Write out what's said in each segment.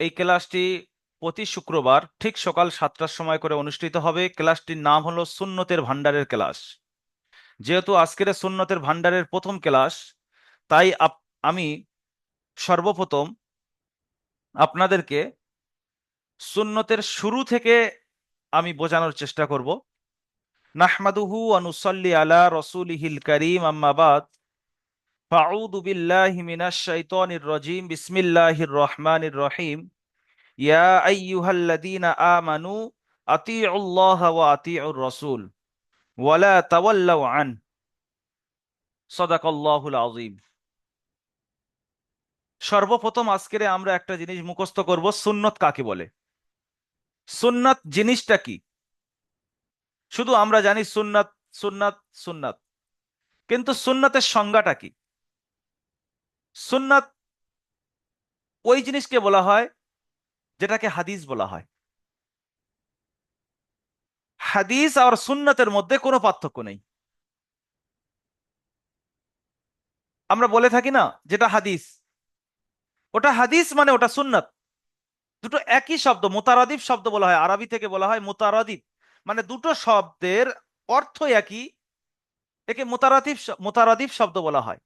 এই ক্লাসটি প্রতি শুক্রবার ঠিক সকাল 7টার সময় করে অনুষ্ঠিত হবে। ক্লাসটির নাম হলো সুন্নতের ভান্ডারের ক্লাস। যেহেতু আজকের সুন্নতের ভান্ডারের প্রথম ক্লাস, তাই আমি সর্বপ্রথম আপনাদেরকে সুন্নতের শুরু থেকে আমি বোঝানোর চেষ্টা করব। নাহমাদুহু ওয়া নুসাল্লি আলা রাসূলিহিল কারীম, আম্মা বাদ। ফাউযু বিল্লাহি মিনাশ শাইতানির রাজীম, বিসমিল্লাহির রহমানির রহিম। ইয়া আইয়ুহাল্লাযীনা আমানু আতিউল্লাহ ওয়া আতিউর রাসূল ওয়ালা তাওয়াল্লাউ আন। সাদাকাল্লাহুল আযীম। সর্বপ্রথম আজকের আমরা একটা জিনিস মুখস্থ করব, সুন্নত কাকে বলে। সুন্নাত জিনিসটা কি? শুধু আমরা জানি সুন্নাত, সুন্নাত, সুন্নাত, কিন্তু সুন্নাতের সংজ্ঞাটা কি? সুন্নাত ওই জিনিসকে বলা হয় যেটাকে হাদিস বলা হয়। হাদিস আর সুন্নাতের মধ্যে কোনো পার্থক্য নেই। আমরা বলে থাকি না, যেটা হাদিস ওটা হাদিস মানে ওটা সুন্নাত। দুটো একই শব্দ, মুতারাদিফ শব্দ বলা হয়, আরবি থেকে বলা হয় মুতারাদিফ, মানে দুটো শব্দের অর্থ একই, একে মুতারাদিফ শব্দ বলা হয়।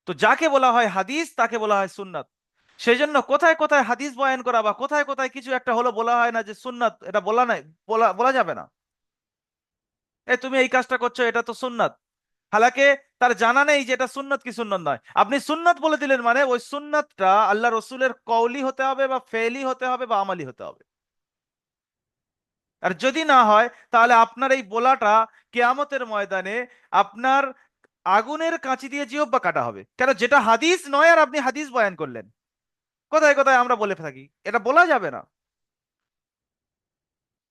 তো যাকে বলা হয় হাদিস তাকে বলা হয় সুন্নাত। সেই জন্য কোথায় কোথায় হাদিস বয়ান করা বা কোথায় কোথায় কিছু একটা হলো বলা হয় না যে সুন্নাত, এটা বলা নাই, বলা বলা যাবে না। তুমি এই কাজটা করছো, এটা তো সুন্নাত। হালাকে তার জানা নেই যে এটা সুন্নাত কি সুন্নাত নয়। আপনি সুন্নাত বলে দিলেন মানে ওই সুন্নাতটা আল্লাহ রসুলের কওলি হতে হবে বা ফেলি হতে হবে বা আমালি হতে হবে। আর যদি না হয় তাহলে আপনার এই বলাটা কিয়ামতের ময়দানে আপনার আগুনের কাঁচি দিয়ে জিহ্বা কাটা হবে। কেন? যেটা হাদিস নয় আর আপনি হাদিস বয়ান করলেন। কোথায় কোথায় আমরা বলে থাকি, এটা বলা যাবে না।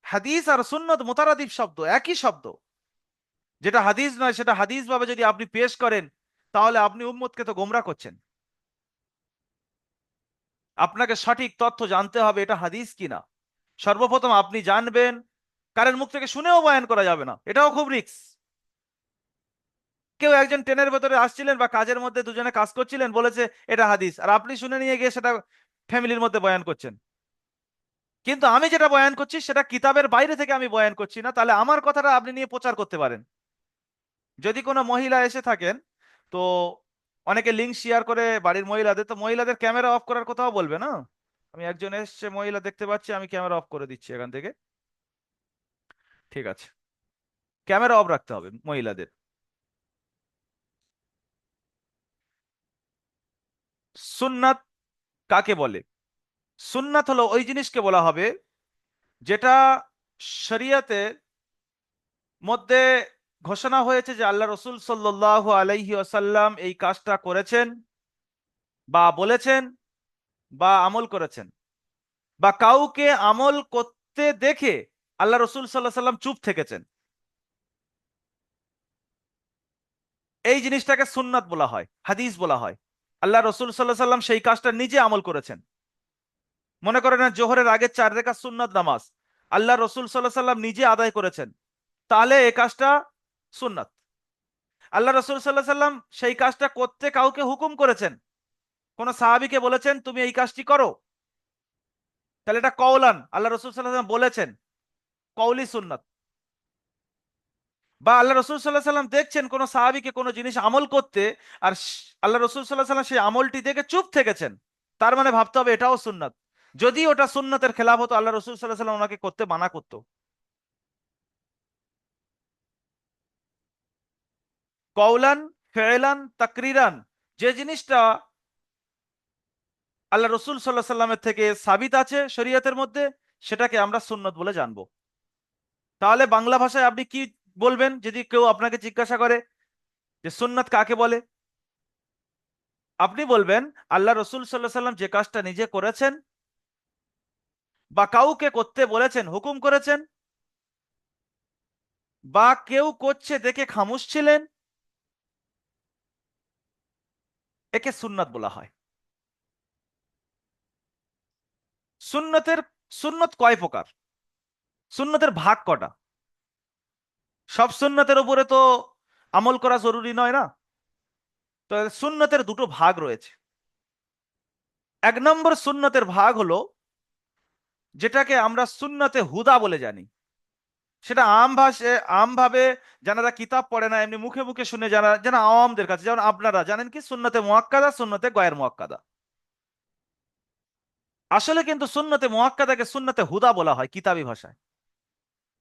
হাদিস আর সুন্নত মুতারাদিফ শব্দ, একই শব্দ। যেটা হাদিস নয় সেটা হাদিস ভাবে যদি আপনি পেশ করেন, তাহলে আপনি উম্মতকে তো গোমরা করছেন। আপনাকে সঠিক তথ্য জানতে হবে এটা হাদিস কিনা। সর্বপ্রথম আপনি জানবেন, কারের মুখ থেকে শুনেও বয়ান করা যাবে না, এটাও খুব রিস্ক। কেউ একজন ট্রেনের ভেতরে আসছিলেন বা কাজের মধ্যে দুজনে কাজ করছিলেন, বলেছে এটা হাদিস, আর আপনি শুনে নিয়ে গিয়ে সেটা ফ্যামিলির মধ্যে বয়ান করছেন। কিন্তু আমি যেটা বয়ান করছি সেটা কিতাবের বাইরে থেকে আমি বয়ান করছি না, তাহলে আমার কথাটা আপনি নিয়ে প্রচার করতে পারেন। যদি কোনো মহিলা এসে থাকেন, তো অনেকে লিঙ্ক শেয়ার করে বাড়ির মহিলাদের, তো মহিলাদের ক্যামেরা অফ করার কথাও বলবে না। আমি একজন এসছে মহিলা দেখতে পাচ্ছি, আমি ক্যামেরা অফ করে দিচ্ছি এখান থেকে। ঠিক আছে, ক্যামেরা অফ রাখতে হবে মহিলাদের। সুন্নাত কাকে বলে? সুন্নাত হলো ওই জিনিসকে বলা হবে যেটা শরিয়তে মধ্যে ঘোষণা হয়েছে যে আল্লাহ রসুল সাল্লাল্লাহু আলাইহি ওয়াসাল্লাম এই কাজটা করেছেন বা বলেছেন বা আমল করেছেন, বা কাউকে আমল করতে দেখে আল্লাহ রসুল সাল্লাহ সাল্লাম চুপ থেকেছেন, এই জিনিসটাকে সুন্নাত বলা হয়, হাদিস বলা হয়। আল্লাহ রসুল সাল্লাহ সাল্লাম সেই কাজটা নিজে আমল করেছেন। মনে করেন না, জোহরের আগে 4 রাকাত সুন্নাত নামাজ আল্লাহ রসুল সাল্লাহ সাল্লাম নিজে আদায় করেছেন, তাহলে এই কাজটা সুন্নাত। আল্লাহ রসুল সাল্লাহ সাল্লাম সেই কাজটা করতে কাউকে হুকুম করেছেন, কোন সাহাবীকে বলেছেন তুমি এই কাজটি করো, তাহলে এটা কওলান আল্লাহ রসুল সাল্লাহ সাল্লাম বলেছেন, কওলি সুন্নাত। বা আল্লাহ রসুল সাল্লাহ সাল্লাম দেখছেন কোন সাহাবীকে কোনো জিনিস আমল করতে, আর আল্লাহ রসুল সাল্লাহ সাল্লাম সেই আমলটি দেখে চুপ থেকেছেন, তার মানে ভাবতে হবে এটাও সুন্নাত। যদি ওটা সুন্নাতের খেলাফ হতো, আল্লাহ রসুল সাল্লাহ সাল্লাম ওনাকে করতে মানা করতো। কওলান, ফেলান, তাকরিরান, যে জিনিসটা আল্লাহ রসুল সাল্লাহ সাল্লামের থেকে সাবিত আছে শরীয়তের মধ্যে, সেটাকে আমরা সুন্নত বলে জানবো। তাহলে বাংলা ভাষায় আপনি কি বলবেন যদি কেউ আপনাকে জিজ্ঞাসা করে যে সুন্নাত কাকে বলে? আপনি বলবেন আল্লাহ রসুল সাল্লাহ সাল্লাম যে কাজটা নিজে করেছেন বা কাউকে করতে বলেছেন, হুকুম করেছেন, বা কেউ করছে দেখে খামোশ ছিলেন, একে সুন্নাত বলা হয়। সুন্নতের সুন্নত কয় প্রকার? সুন্নতের ভাগ কটা? সব সুন্নতের উপরে তো আমল করা জরুরি নয় না। তো সুন্নতের দুটো ভাগ রয়েছে। এক নম্বর সুন্নতের ভাগ হলো যেটাকে আমরা সুন্নতে হুদা বলে জানি। সেটা আমভাবে যারা কিতাব পড়ে না, এমনি মুখে মুখে শুনে যারা যারা আওয়ামদের কাছে, যেমন আপনারা জানেন কি সুন্নতে মুআক্কাদা, সুন্নতে গয়ের মুআক্কাদা। আসলে কিন্তু সুন্নতে মুআক্কাদাকে সুন্নতে হুদা বলা হয় কিতাবী ভাষায়।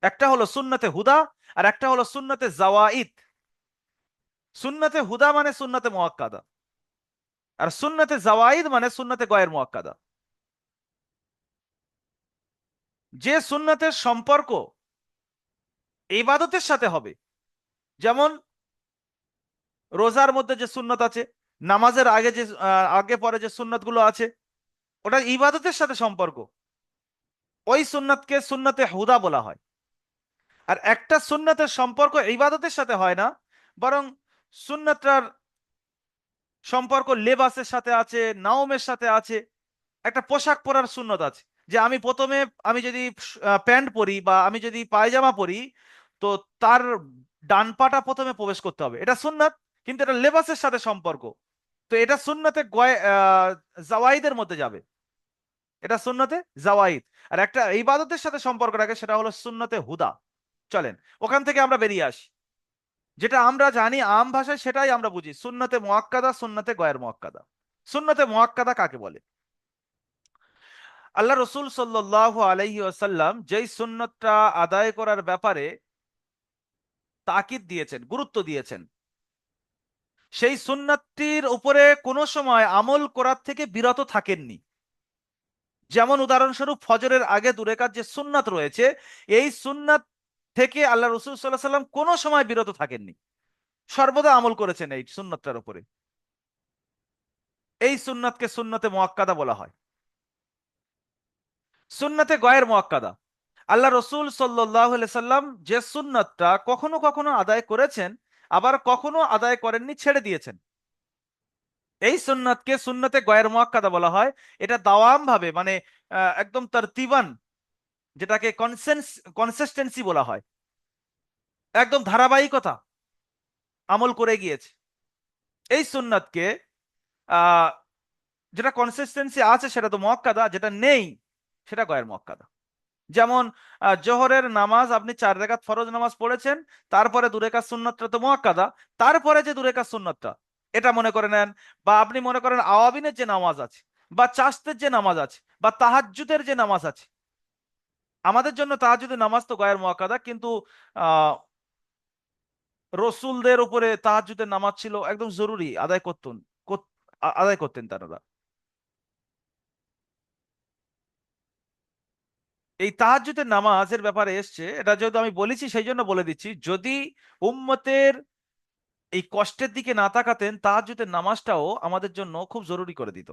একটা হলো সুন্নতে হুদা, আর একটা হলো সুন্নতে জাওয়াইদ। সুন্নতে হুদা মানে সুন্নতে মুআক্কাদা, আর সুন্নতে জাওয়াইদ মানে সুন্নতে গয়ের মুআক্কাদা। যে সুন্নতের সম্পর্ক ইবাদতের সাথে হবে, যেমন রোজার মধ্যে যে সুন্নত আছে, নামাজের আগে যে আগে পরে যে সুন্নত গুলো আছে, ওটা ইবাদতের সাথে সম্পর্ক, ওই সুন্নতকে সুন্নতে হুদা বলা হয়। আর একটা সুন্নতের সম্পর্ক ইবাদতের সাথে হয় না, বরং সুন্নতটার সম্পর্ক লেবাসের সাথে আছে, নাওমের সাথে আছে। একটা পোশাক পরার সুন্নত আছে, যে আমি প্রথমে, আমি যদি প্যান্ট পরি বা আমি যদি পায়জামা পরি, তো তার ডান পাটা প্রথমে প্রবেশ করতে হবে, এটা সুন্নত। কিন্তু এটা লেবাসের সাথে সম্পর্ক, তো এটা সুন্নতে জাওয়াইদের মধ্যে যাবে, এটা সুন্নতে জাওয়াইদ। আর একটা ইবাদতের সাথে সম্পর্ক রাখে, সেটা হলো সুন্নতে হুদা। চলেন ওখান থেকে আমরা বেরিয়ে আসি। যেটা আমরা জানি আম ভাষায় সেটাই আমরা বুঝি, সুন্নতে মুআক্কাদা, সুন্নতে গয়ের মুআক্কাদা। সুন্নতে মুআক্কাদা কাকে বলে? আল্লাহ রসুল সাল্লাল্লাহু আলাইহি ওয়াসাল্লাম যেই সুন্নতটা আদায় করার ব্যাপারে তাকিদ দিয়েছেন, গুরুত্ব দিয়েছেন, সেই সুন্নতটির উপরে কোনো সময় আমল করার থেকে বিরত থাকেননি। যেমন উদাহরণস্বরূপ ফজরের আগে দু রাকাত যে সুন্নাত রয়েছে, এই সুন্নাত থেকে আল্লাহ রসুল সাল্লাহ সাল্লাম কোনো সময় বিরত থাকেননি, সর্বদা আমল করেছেন এই সুন্নতটার উপরে। এই সুন্নাতকে সুন্নতে মুআক্কাদা বলা হয়। সুন্নতে গয়ের মুআক্কাদা, আল্লাহ রসুল সাল্লাল্লাহু আলাইহি সাল্লাম যে সুন্নতটা কখনো কখনো আদায় করেছেন, আবার কখনো আদায় করেননি, ছেড়ে দিয়েছেন, এই সুন্নতকে সুন্নতে গয়ের মুআক্কাদা বলা হয়। এটা দাওয়াম ভাবে, মানে একদম তারতিবান, যেটাকে কনসিস্টেন্সি বলা হয়, একদম ধারাবাহিকতা আমল করে গিয়েছে। এই সুন্নতকে আহ যেটা কনসিস্টেন্সি আছে সেটা তো মুআক্কাদা, যেটা নেই সেটা গয়ের মুআক্কাদা। যেমন জোহরের নামাজ আপনি 4 রাকাত ফরজ নামাজ পড়েছেন, তারপরে 2 রাকাত সুন্নতটা তো মুআক্কাদা, তারপরে যে 2 রাকাত সুন্নতটা, এটা মনে করে নেন। বা আপনি মনে করেন আওয়াবিনের যে নামাজ আছে, বা চাস্তের যে নামাজ আছে, বা তাহাজ্জুদের যে নামাজ আছে, আমাদের জন্য তাহাজ্জুদের নামাজ তো গয়ের মুআক্কাদা, কিন্তু আহ রসুলদের উপরে তাহাজ্জুদের নামাজ ছিল একদম জরুরি, আদায় করতেন, আদায় করতেন তারা। এই তাহাজ্জুদের নামাজের ব্যাপারে এসছে, এটা যেহেতু আমি বলেছি সেই জন্য বলে দিচ্ছি, যদি উম্মতের এই কষ্টের দিকে না তাকাতেন, তাহাজ্জুদের নামাজটাও আমাদের জন্য খুব জরুরি করে দিত।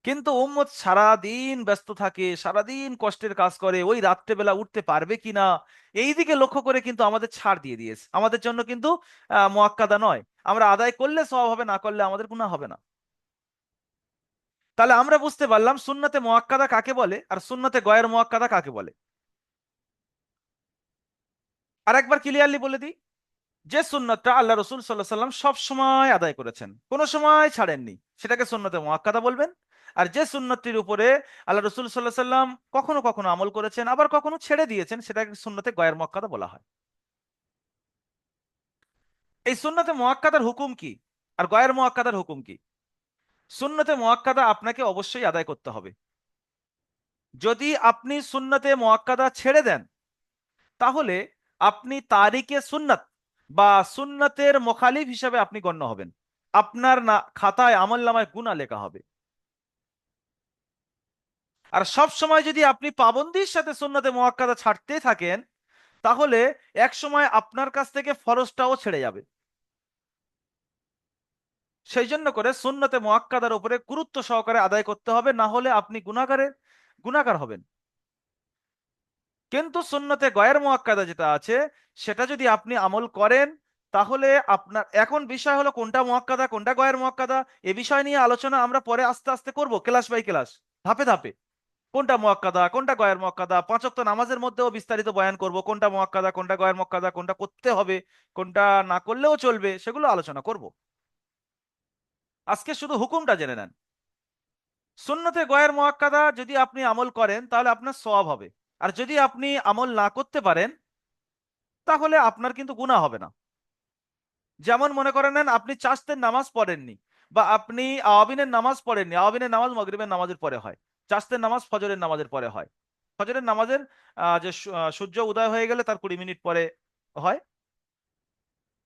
কিন্তু উম্মত সারা দিন ব্যস্ত থাকে, সারাদিন কষ্টের কাজ করে, ওই রাত্রেবেলা উঠতে পারবে কিনা এই দিকে লক্ষ্য করে কিন্তু আমাদের ছাড় দিয়ে দিয়েছে, আমাদের জন্য কিন্তু মুআক্কাদা নয়। আমরা আদায় করলে সওয়াব হবে, না করলে আমাদের গুনাহ হবে না। তাহলে আমরা বুঝতে পারলাম সুন্নতে মুআক্কাদা কাকে বলে আর সুন্নতে গয়ের মুআক্কাদা কাকে বলে। আর একবার ক্লিয়ারলি বলে দিই, যে সুন্নতটা আল্লাহ রসুল সাল্লাহ সাল্লাম সব সময় আদায় করেছেন, কোনো সময় ছাড়েননি, সেটাকে সুন্নতে মুআক্কাদা বলবেন। আর যে সুন্নতির উপরে আল্লাহ রসুল সাল্লাহ সাল্লাম কখনো কখনো আমল করেছেন, আবার কখনো ছেড়ে দিয়েছেন, সেটাকে সুন্নতে গয়ের মুআক্কাদা বলা হয়। এই সুন্নতে মুআক্কাদার হুকুম কি আর গয়ের মুআক্কাদার হুকুম কি? সুন্নতে মুআক্কাদা আপনাকে অবশ্যই আদায় করতে হবে। যদি আপনি সুন্নতে মুআক্কাদা ছেড়ে দেন, তাহলে আপনি তারিকে সুন্নাত বা সুন্নতের মুখালিফ হিসাবে আপনি গণ্য হবেন, আপনার না খাতায় আমলনামায় গুনাহ লেখা হবে। আর সব সময় যদি আপনি পাবন্দির সাথে সুন্নতে মুআক্কাদা ছাড়তে থাকেন, তাহলে এক সময় আপনার কাছ থেকে ফরজটাও ছেড়ে যাবে। সেই জন্য করে সুন্নতে মুআক্কাদার উপরে গুরুত্ব সহকারে আদায় করতে হবে, না হলে আপনি গুনাহগার হবেন। কিন্তু সুন্নতে গয়ের মুআক্কাদা যেটা আছে, সেটা যদি আপনি আমল করেন, তাহলে আপনার, এখন বিষয় হলো কোনটা মুআক্কাদা কোনটা গয়ের মুআক্কাদা, এ বিষয় নিয়ে আলোচনা আমরা পরে আস্তে আস্তে করব, ক্লাস বাই ক্লাস, ধাপে ধাপে। কোনটা মুআক্কাদা কোনটা গয়ের মুআক্কাদা, 5 ওয়াক্ত নামাজের মধ্যেও বিস্তারিত বয়ান করব, কোনটা মুআক্কাদা কোনটা গয়ের মুআক্কাদা, কোনটা করতে হবে কোনটা না করলেও চলবে, সেগুলো আলোচনা করব। আজকে শুধু হুকুমটা জেনে নেন। সুন্নতে গয়ের মুআক্কাদা যদি আপনি আমল করেন তাহলে আপনার সওয়াব হবে, আর যদি আপনি আমল না করতে পারেন তাহলে আপনার কিন্তু গুনাহ হবে না। যেমন মনে করে নেন আপনি চাষতের নামাজ পড়েননি, বা আপনি আওয়াবিনের নামাজ পড়েননি। আওয়াবিনের নামাজ মাগরিবের নামাজের পরে হয়, চাষতের নামাজ ফজরের নামাজের পরে হয়। ফজরের নামাজের যে সূর্য উদয় হয়ে গেলে তার 20 মিনিট পরে হয়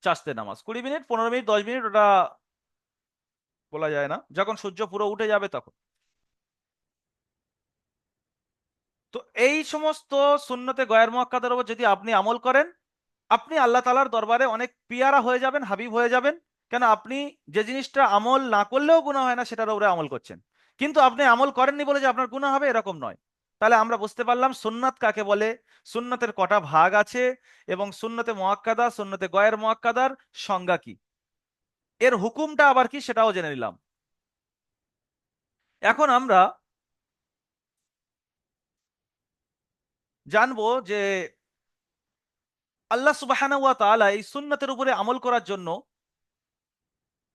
চাষতের নামাজ। 20 মিনিট, 15 মিনিট, 10 মিনিট, ওটা বলা যায় না, যখন সূর্য পুরো উঠে যাবে তখন। তো এই সমস্ত সুন্নতে গয়ের মুআক্কাদার উপর যদি আপনি আমল করেন, আপনি আল্লাহ তাআলার দরবারে অনেক পিয়ারা হয়ে যাবেন, হাবিব হয়ে যাবেন। কেন? আপনি যে জিনিসটা আমল না করলেও গুনাহ হয় না সেটার উপরে আমল করছেন। কিন্তু আপনি আমল করেননি বলে যে আপনার গুনাহ হবে এরকম নয়। তাহলে আমরা বুঝতে পারলাম সুন্নাত কাকে বলে, সুন্নতের কটা ভাগ আছে, এবং সুন্নতে মুআক্কাদা, সুন্নতে গয়ের মুআক্কাদার সংজ্ঞা কি, এর হুকুমটা আবার কি সেটাও জেনে নিলাম। এখন আমরা জানবো যে আল্লাহ সুবহানাহু ওয়া তাআলা এই সুন্নতের উপরে আমল করার জন্য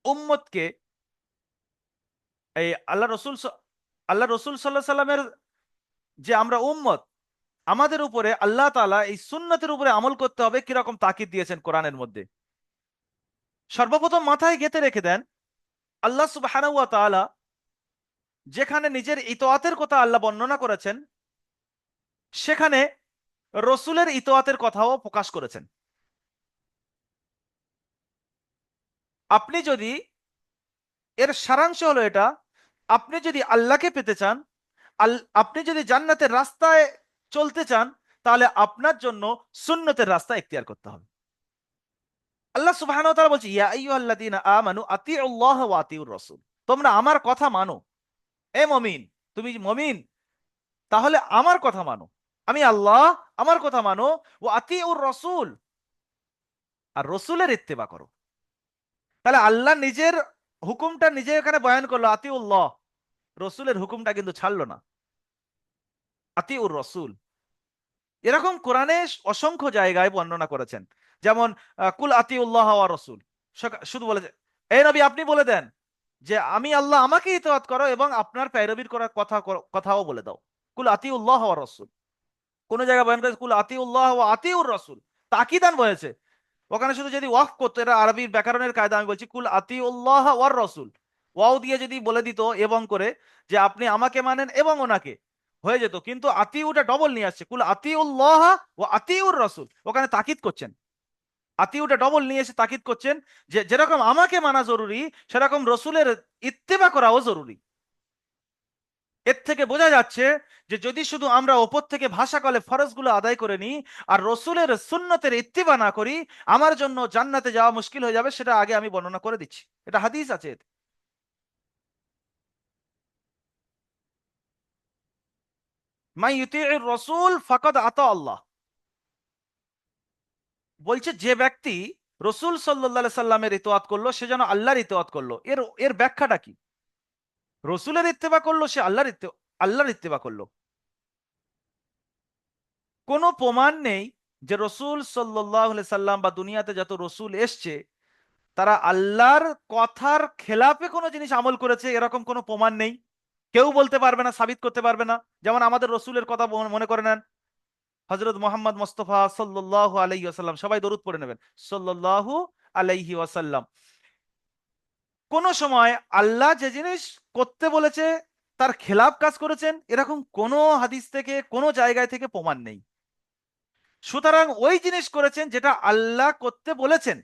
উম্মতকে, এই আল্লাহ রসুল সাল্লাহ সাল্লামের যে আমরা উম্মত, আমাদের উপরে আল্লাহ তাআলা এই সুন্নতের উপরে আমল করতে হবে কিরকম তাকিদ দিয়েছেন কোরআনের মধ্যে। সর্বপ্রথম মাথায় গেঁথে রেখে দেন, আল্লাহ সুবহানাহু ওয়া তাআলা যেখানে নিজের ইতোয়াতের কথা আল্লাহ বর্ণনা করেছেন, সেখানে রসুলের ইতোয়াতের কথাও প্রকাশ করেছেন। আপনি যদি, এর সারাংশ হলো এটা, আপনি যদি আল্লাহকে পেতে চান, আপনি যদি জান্নাতের রাস্তায় চলতে চান, তাহলে আপনার জন্য সুন্নতের রাস্তা ইখতিয়ার করতে হবে। আল্লাহ সুবহানাহু ওয়া তাআলা বলছে, ইয়া আইয়ুহাল্লাযীনা আমানু আতিউল্লাহ ওয়া আতিউর রাসূল, তোমরা আমার কথা মানো। এ মুমিন, তুমি মুমিন, তাহলে আমার কথা মানো। আমি আল্লাহ, আমার কথা মানো। ওয়া আতিউর রাসূল, আর রাসূলের ইত্তেবা করো। তাহলে আল্লাহ নিজের হুকুমটা নিজে এখানে বয়ান করলো, আতিউল্লাহ, রাসূলের হুকুমটা কিন্তু ছাড়লো না, আতিউর রাসূল। এরকম কোরআনে অসংখ্য জায়গায় বর্ণনা করেছেন। যেমন কুল আতিউল্লাহ ওয়া রাসূল, শুধু বলেছে এই নবী আপনি বলে দেন যে আমি আল্লাহ, আমাকে ইতাআত করো এবং আপনার পেরবির করার কথাও বলে দাও। কুল আতিউল্লাহ ওয়া রাসূল। কোন জায়গায় বয়ান করেছে কুল আতিউল্লাহ ওয়া আতিউর রাসূল, তাকিদান বলেছে। ওখানে শুধু যদি ওয়াকফ করতো, এটা আরবির ব্যাকরণের কায়দা, আমি বলছি কুল আতিউল্লাহ ওয়ার রাসূল, ওয়াও দিয়ে যদি বলে দিত এবং করে যে আপনি আমাকে মানেন এবং ওনাকে, হয়ে যেত। কিন্তু আতিউটা ডবল নিয়ে আসছে, কুল আতিউল্লাহ ও আতিউর রাসূল, ওখানে তাকিদ করছেন। আতিউটা ডবল নিয়ে এসে তাকিদ করছেন যে যেরকম আমাকে মানা জরুরি, সেরকম রসুলের ইত্তেবা করাও জরুরি। এর থেকে বোঝা যাচ্ছে যে যদি শুধু আমরা ওপর থেকে ভাষা কলে ফরজগুলো আদায় করে নিই আর রসুলের সুন্নতের ইত্তিবা না করি, আমার জন্য জান্নাতে যাওয়া মুশকিল হয়ে যাবে। সেটা আগে আমি বর্ণনা করে দিচ্ছি, এটা হাদিস আছে এতে। মাই ইউতিউর রাসূল ফাকাদ আতা আল্লাহ, বলছে যে ব্যক্তি রসুল সাল্লাল্লাহু আলাইহি সাল্লামের ইতোয়াত করলো সে যেন আল্লাহর ইতোয়াত করলো। এর এর ব্যাখ্যাটা কি? রসুলের ইত্তেবা করলো, সে আল্লাহর ইত্তেবা করলো। কোনো প্রমাণ নেই যে রসুল সাল্লাল্লাহু আলাইহি সাল্লাম বা দুনিয়াতে যত রসুল এসছে তারা আল্লাহর কথার খেলাপে কোনো জিনিস আমল করেছে, এরকম কোনো প্রমাণ নেই। কেউ বলতে পারবে না, সাবিত করতে পারবে না। যেমন আমাদের রসুলের কথা মনে করে নেন, হযরত মুহাম্মদ মুস্তাফা সাল্লাল্লাহু আলাইহি ওয়াসাল্লাম, সবাই দরুদ পড়ে নেবেন, সাল্লাল্লাহু আলাইহি ওয়াসাল্লাম। কোন সময় আল্লাহ যে জিনিস করতে বলেছে তার খেলাপ কাজ করেছেন, এরকম কোন হাদিস থেকে, কোন জায়গায় থেকে প্রমাণ নেই। সুতরাং ওই জিনিস করেছেন যেটা আল্লাহ করতে বলেছেন।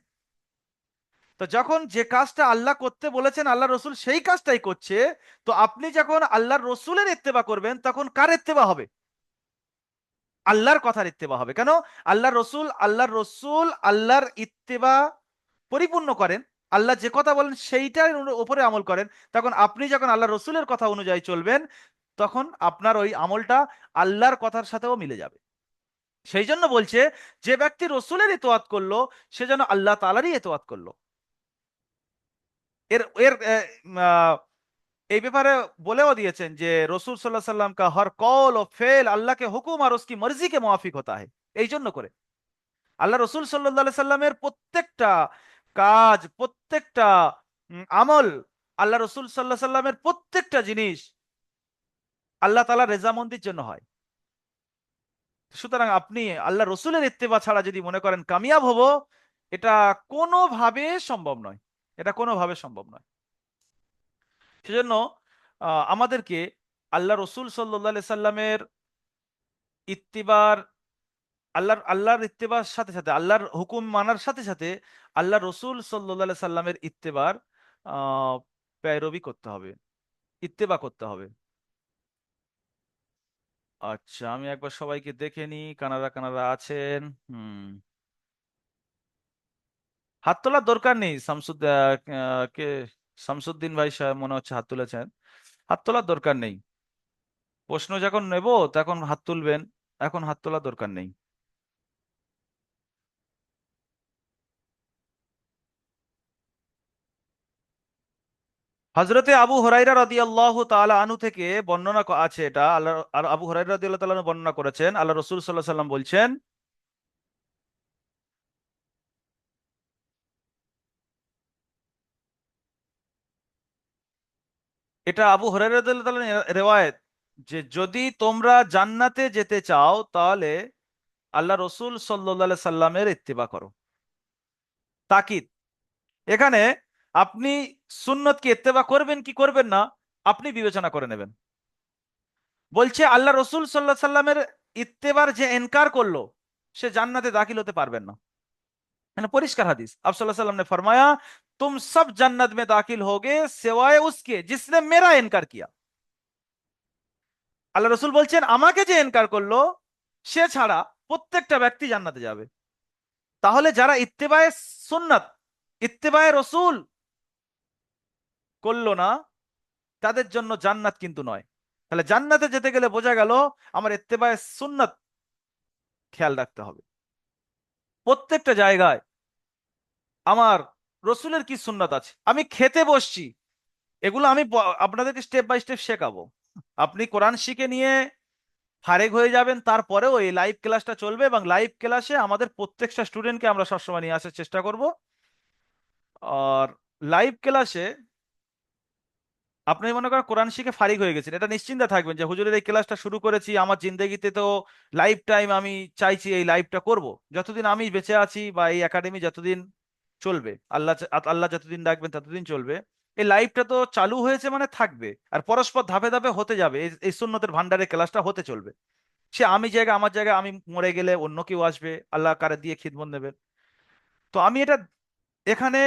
তো যখন যে কাজটা আল্লাহ করতে বলেছেন আল্লাহ রসুল সেই কাজটাই করছে, তো আপনি যখন আল্লাহর রসুলের ইত্তেবা করবেন তখন কার ইত্তেবা হবে? আল্লাহর কথার ইত্তেবা হবে। কেন? আল্লাহর রসুল আল্লাহর ইত্তেবা পরিপূর্ণ করেন। আল্লাহ যে কথা বলেন সেইটার উপরে আমল করেন। তখন আপনি যখন আল্লাহ রসুলের কথা অনুযায়ী চলবেন, তখন আপনার ওই আমলটা আল্লাহর কথার সাথেও মিলে যাবে। সেই জন্য বলছে যে ব্যক্তি রসুলের ইতোয়াত করলো সে যেন আল্লাহ তাআলারই ইতোয়াত করলো। এর এর এই ব্যাপারে বলেও দিয়েছেন যে রসুল সাল্লাহ সাল্লাম কা হর কল ও ফেল আল্লাহ কে হুকুম আর উসকি মর্জি কে মুআফিক হতা है। এই জন্য করে আল্লাহ রসুল সাল্লাহ সাল্লামের প্রত্যেকটা কাজ, প্রত্যেকটা আমল, আল্লাহ রসুল সাল্লাহ সাল্লামের প্রত্যেকটা জিনিস আল্লাহ তাআলা রেজামন্দির জন্য হয়। সুতরাং আপনি আল্লাহ রসুলের ইত্তেবা ছাড়া যদি মনে করেন কামিয়াব হব, এটা কোনোভাবে সম্ভব নয়। এটা কোনোভাবে সম্ভব নয়। সেজন্য আমাদেরকে আল্লাহ রসুল সাল্লাল্লাহু সাল্লামের ইত্তিবার, আল্লাহর ইত্তেবার সাথে সাথে, আল্লাহর হুকুম মানার সাথে সাথে আল্লাহ রসুল সাল্লাল্লাহু সাল্লামের ইত্তেবার আহ পেরোবি করতে হবে, ইত্তেবা করতে হবে। আচ্ছা, আমি একবার সবাইকে দেখে নিই কানারা কানারা আছেন। হুম। হাত তোলার দরকার নেই। কে শামসুদ্দিন ভাই সাহেব মনে হচ্ছে হাত তুলেছেন। হাত তোলার দরকার নেই। প্রশ্ন যখন নেব তখন হাত তুলবেন, এখন হাত তোলার দরকার নেই। হজরতে আবু হুরাইরা রাদিয়াল্লাহু তাআলা আনহু থেকে বর্ণনা আছে এটা, আল্লাহ আর আবু হুরাইরা রাদিয়াল্লাহু তাআলা আনহু বর্ণনা করেছেন, আল্লাহ রাসূল সাল্লাল্লাহু আলাইহি সাল্লাম বলছেন, এটা আবু হুরায়রা রাদিয়াল্লাহু তাআলা রেওয়ায়েত, যে যদি তোমরা জান্নাতে যেতে চাও তাহলে আল্লাহ রসুল সাল্লাল্লাহু আলাইহি সাল্লামের ইত্তিবা করো। তাকিদ এখানে, আপনি সুন্নতকে ইত্তেবা করবেন কি করবেন না আপনি বিবেচনা করে নেবেন। বলছে আল্লাহ রসুল সাল্লাল্লাহু আলাইহি সাল্লামের ইত্তেবার যে ইনকার করলো সে জান্নাতে দাখিল হতে পারবেন না। है ना, परिष्कार हदीस। आप सल्लल्लाहु अलैहि वसल्लम ने फरमाया, तुम सब जन्नत में दाखिल होगे सिवाय उसके जिसने मेरा इनकार किया। আল্লাহ রসুল বলছেন আমাকে যে ইনকার করলো সে ছাড়া প্রত্যেকটা ব্যক্তি জান্নাতে যাবে। তাহলে যারা ইত্তেবায়ে সুন্নাত, ইত্তেবায়ে রসুল করলো না, তাদের জন্য জান্নাত কিন্তু নয়। তাহলে জান্নাতে যেতে গেলে বোঝা গেল আমার ইত্তেবায়ে সুন্নাত খেয়াল রাখতে হবে। প্রত্যেকটা জায়গায় আমার রসুলের কি সুন্নাত আছে, আমি খেতে বসছি, এগুলো আমি আপনাদেরকে স্টেপ বাই স্টেপ শেখাবো। আপনি কোরআন শিখে নিয়ে ফারেক হয়ে যাবেন, তারপরেও এই লাইভ ক্লাসটা চলবে, এবং লাইভ ক্লাসে আমাদের প্রত্যেকটা স্টুডেন্টকে আমরা সবসময় নিয়ে আসার চেষ্টা করব। আর লাইভ ক্লাসে আপনি মনে করেন কোরআন শিখে ফারিক হয়ে গেছেন, এটা নিশ্চিন্তে থাকবেন যে হুজুরের এই ক্লাসটা শুরু করেছি, আমার জিন্দগিতে তো লাইফ টাইম আমি চাইছি এই লাইভটা করব। যতদিন আমি বেঁচে আছি বা এই একাডেমি যতদিন চলবে, আল্লাহ যতদিন রাখবেন ততদিন চলবে। এই লাইভটা তো চালু হয়েছে মানে থাকবে, আর পরস্পর ধাপে ধাপে হতে যাবে। এই সুন্নতের ভান্ডারের ক্লাসটা হতে চলবে। সে আমি জায়গা আমার জায়গায় আমি মরে গেলে অন্য কেউ আসবে, আল্লাহ কারে দিয়ে খিদমত নেবেন। তো আমি এটা এখানে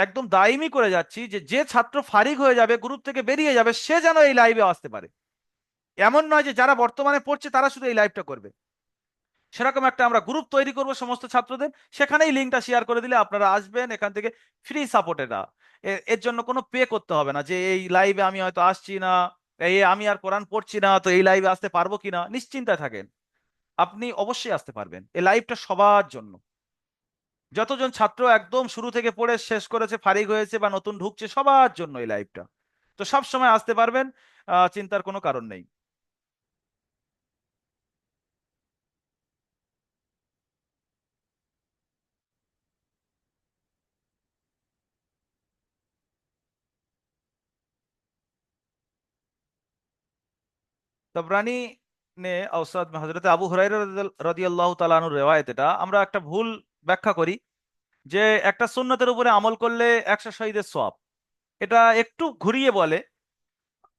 একদম দায়মি করে যাচ্ছি যে যে ছাত্র ফারিগ হয়ে যাবে, গ্রুপ থেকে বেরিয়ে যাবে, সে যেন এই লাইভে আসতে পারে। এমন নয় যে যারা বর্তমানে পড়ছে তারা শুধু এই লাইভটা করবে। সেরকম একটা আমরা গ্রুপ তৈরি করব সমস্ত ছাত্রদের, সেখানেই লিঙ্কটা শেয়ার করে দিলে আপনারা আসবেন এখান থেকে। ফ্রি সাপোর্ট এটা, এর জন্য কোনো পে করতে হবে না যে এই লাইভে আমি হয়তো আসছি না, এই আমি আর কোরআন পড়ছি না, তো এই লাইভে আসতে পারবো কিনা। নিশ্চিন্তায় থাকেন, আপনি অবশ্যই আসতে পারবেন। এই লাইভটা সবার জন্য, যতজন ছাত্র একদম শুরু থেকে পড়ে শেষ করেছে, ফারিগ হয়েছে বা নতুন ঢুকছে, সবার জন্য এই লাইভটা। তো সব সময় আসতে পারবেন, চিন্তার কোনো কারণ নেই। তবরানি নে औसत में হযরত আবু হুরায়রা রাদিয়াল্লাহু তাআলা আনহু রিওয়ায়াত, এটা আমরা একটা ভুল ব্যাখ্যা করি যে একটা সুন্নতের উপরে আমল করলে 100 শহীদের সওয়াব। এটা একটু ঘুরিয়ে বলে,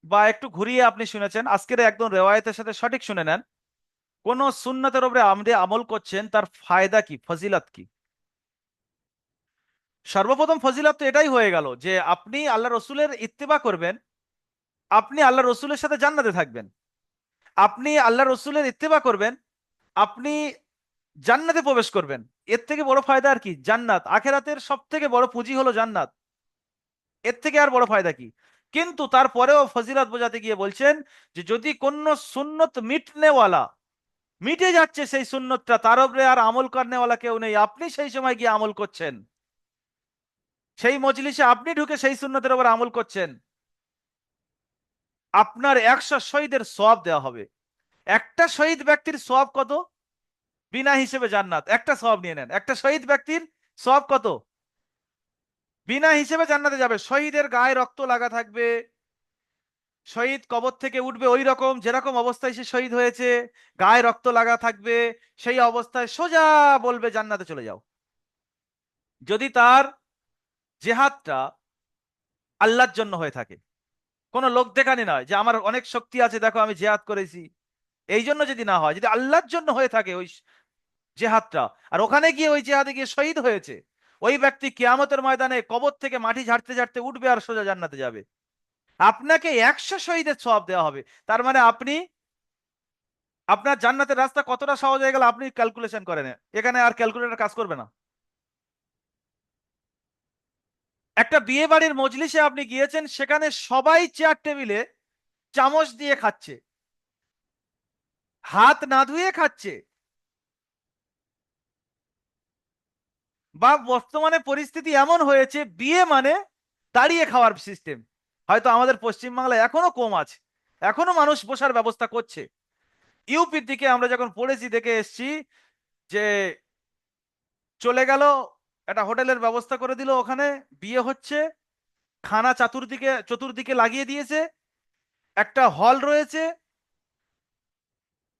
বা একটু ঘুরিয়ে আপনি শুনেছেন, আজকের একদম রেওয়ায়তের সাথে সঠিক শুনে নেন। কোন সুন্নতের উপরে আপনি আমল করছেন তার ফায়দা কি, ফজিলত কি? সর্বপ্রথম ফজিলত তো এটাই হয়ে গেল যে আপনি আল্লাহ রসুলের ইত্তেবা করবেন, আপনি আল্লাহ রসুলের সাথে জান্নাতে থাকবেন। আপনি আল্লাহ রসুলের ইত্তেবা করবেন, আপনি জান্নাতে প্রবেশ করবেন। এর থেকে বড় ফায়দা আর কি? জান্নাত, আখেরাতের সব থেকে বড় পুঁজি হলো জান্নাত। এর থেকে আর বড় ফায়দা কি? কিন্তু তারপরেও ফজিলত বোঝাতে গিয়ে বলছেন যে যদি কোন সুন্নত মিটনেওয়ালা, মিটে যাচ্ছে সেই সুন্নতটা, তার উপরে আর আমল করনেওয়ালা কেউ নেই, আপনি সেই সময় গিয়ে আমল করছেন, সেই মজলিসে আপনি ঢুকে সেই সুন্নতের উপর আমল করছেন, আপনার 100 শহীদের সওয়াব দেওয়া হবে। একটা শহীদ ব্যক্তির সওয়াব কত? বিনা হিসেবে জান্নাত। একটা সওয়াব নিয়ে নেন, একটা শহীদ ব্যক্তির সওয়াব কত? বিনা হিসেবে জান্নাতে যাবে। শহীদের গায়ে রক্ত লাগা থাকবে, শহীদ কবর থেকে উঠবে ওই রকম যেরকম অবস্থায় সে শহীদ হয়েছে, গায়ে রক্ত লাগা থাকবে, সেই অবস্থায় সোজা বলবে জান্নাতে চলে যাও। যদি তার জেহাদটা আল্লাহর জন্য হয়ে থাকে, কোনো লোক দেখানি নয় যে আমার অনেক শক্তি আছে দেখো আমি জেহাদ করেছি, এই জন্য যদি না হয়, যদি আল্লাহর জন্য হয়ে থাকে ওই জেহাদটা, আর ওখানে গিয়ে ওই জেহাদে গিয়ে শহীদ হয়েছে, ওই ব্যক্তি কিয়ামতের ময়দানে কবর থেকে মাটি ঝাড়তে ঝাড়তে উঠবে আর সোজা জান্নাতে যাবে। আপনাকে 100 শহীদের সওয়াব দেওয়া হবে। তার মানে আপনি, আপনার জান্নাতের রাস্তা কতটা সহজ হয়ে গেল আপনি ক্যালকুলেশন করেন, এখানে আর ক্যালকুলেটর কাজ করবে না। একটা বিয়ে বাড়ির মজলিসে আপনি গিয়েছেন, সেখানে সবাই চেয়ার টেবিলে চামচ দিয়ে খাচ্ছে, হাত না ধুয়ে খাচ্ছে। বা বর্তমানে পরিস্থিতি এমন হয়েছে বিয়ে মানে দাঁড়িয়ে খাওয়ার সিস্টেম, হয়তো আমাদের পশ্চিমবাংলায় এখনো কম আছে, এখনো মানুষ বসার ব্যবস্থা করছে। ইউপির দিকে আমরা যখন পড়েছি দেখে এসছি যে চলে গেল, একটা হোটেলের ব্যবস্থা করে দিল, ওখানে বিয়ে হচ্ছে, খানা চতুর্দিকে চতুর্দিকে লাগিয়ে দিয়েছে, একটা হল রয়েছে,